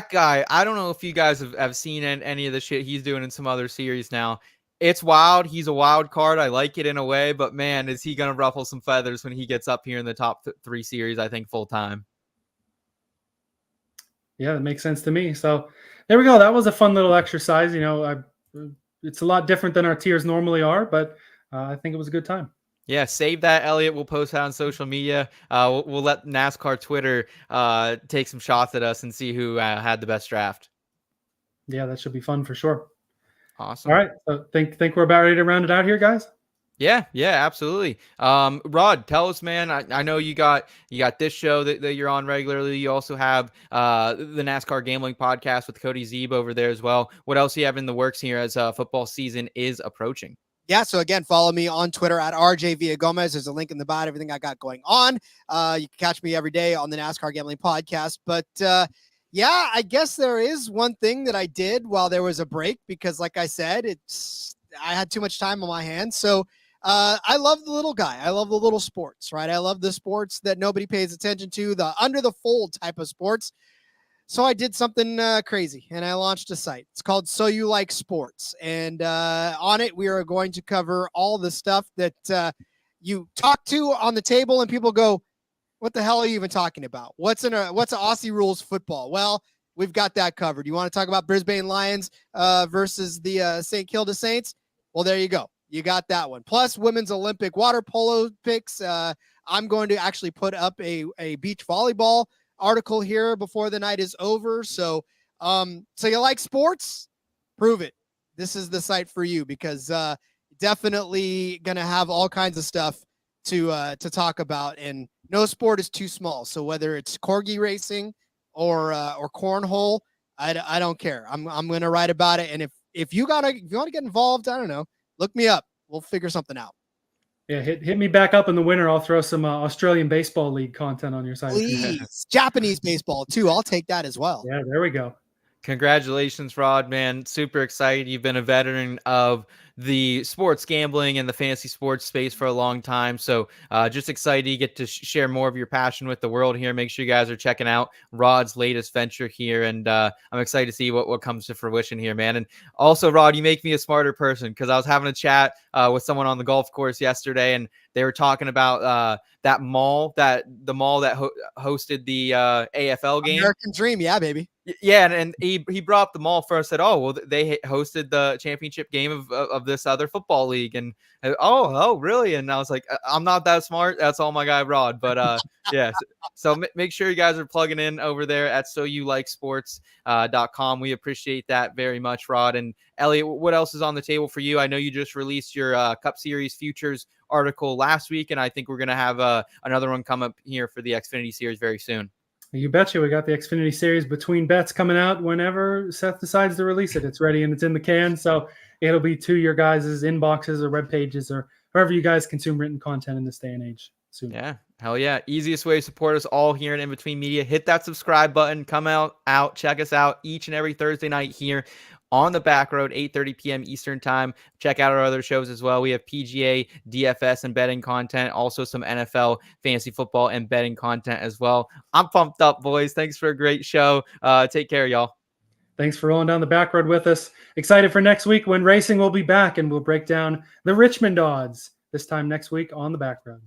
guy, I don't know if you guys have seen any of the shit he's doing in some other series now. It's wild. He's a wild card. I like it in a way, but man, is he going to ruffle some feathers when he gets up here in the top 3 series, I think, full time. Yeah, that makes sense to me. So there we go. That was a fun little exercise. You know, it's a lot different than our tiers normally are, but I think it was a good time. Yeah, save that, Elliot. We'll post that on social media. We'll let NASCAR Twitter take some shots at us and see who had the best draft. Yeah, that should be fun for sure. Awesome. All right. So think we're about ready to round it out here, guys? Yeah, absolutely. Rod, tell us, man. I know you got this show that you're on regularly. You also have the NASCAR Gambling Podcast with Cody Zeeb over there as well. What else do you have in the works here as football season is approaching? Yeah, so again, follow me on Twitter at RJ Villagomez. There's a link in the bio, everything I got going on. You can catch me every day on the NASCAR Gambling Podcast. But yeah, I guess there is one thing that I did while there was a break because, like I said, I had too much time on my hands. So I love the little guy. I love the little sports, right? I love the sports that nobody pays attention to, the under the fold type of sports. So I did something crazy, and I launched a site. It's called So You Like Sports, and on it we are going to cover all the stuff that you talk to on the table, and people go, "What the hell are you even talking about? What's an Aussie rules football?" Well, we've got that covered. You want to talk about Brisbane Lions versus the St. Kilda Saints? Well, there you go. You got that one. Plus, women's Olympic water polo picks. I'm going to actually put up a beach volleyball article here before the night is over. So you like sports? Prove it. This is the site for you because definitely going to have all kinds of stuff to talk about, and no sport is too small. So whether it's corgi racing or cornhole, I don't care. I'm going to write about it. And if you want to get involved, I don't know, look me up. We'll figure something out. Yeah, hit me back up in the winter. I'll throw some Australian Baseball League content on your site. Please. Japanese baseball too. I'll take that as well. Yeah, there we go. Congratulations, Rod, man. Super excited. You've been a veteran of the sports gambling and the fantasy sports space for a long time. So just excited to get to share more of your passion with the world here. Make sure you guys are checking out Rod's latest venture here. And I'm excited to see what comes to fruition here, man. And also, Rod, you make me a smarter person, because I was having a chat with someone on the golf course yesterday, and they were talking about the mall that hosted the AFL game. American Dream, yeah, baby. Yeah, and he brought up the mall first. Said, "Oh, well, they hosted the championship game of this other football league." And oh, really? And I was like, "I'm not that smart. That's all my guy Rod." But yeah. So make sure you guys are plugging in over there at soyouLikeSports.com. We appreciate that very much, Rod. And Elliot, what else is on the table for you? I know you just released your Cup Series futures article last week, and I think we're gonna have another one come up here for the Xfinity Series very soon. You betcha. We got the Xfinity Series Between Bets coming out whenever Seth decides to release it. It's ready and it's in the can. So it'll be to your guys' inboxes or web pages or wherever you guys consume written content in this day and age soon. Yeah. Hell yeah. Easiest way to support us all here in Between Media. Hit that subscribe button. Come out, check us out each and every Thursday night here on the Back Road, 8:30 p.m. Eastern time. Check out our other shows as well. We have PGA, DFS, and betting content. Also some NFL, fantasy football, and betting content as well. I'm pumped up, boys. Thanks for a great show. Take care, y'all. Thanks for rolling down the Back Road with us. Excited for next week when racing will be back, and we'll break down the Richmond odds this time next week on the Back Road.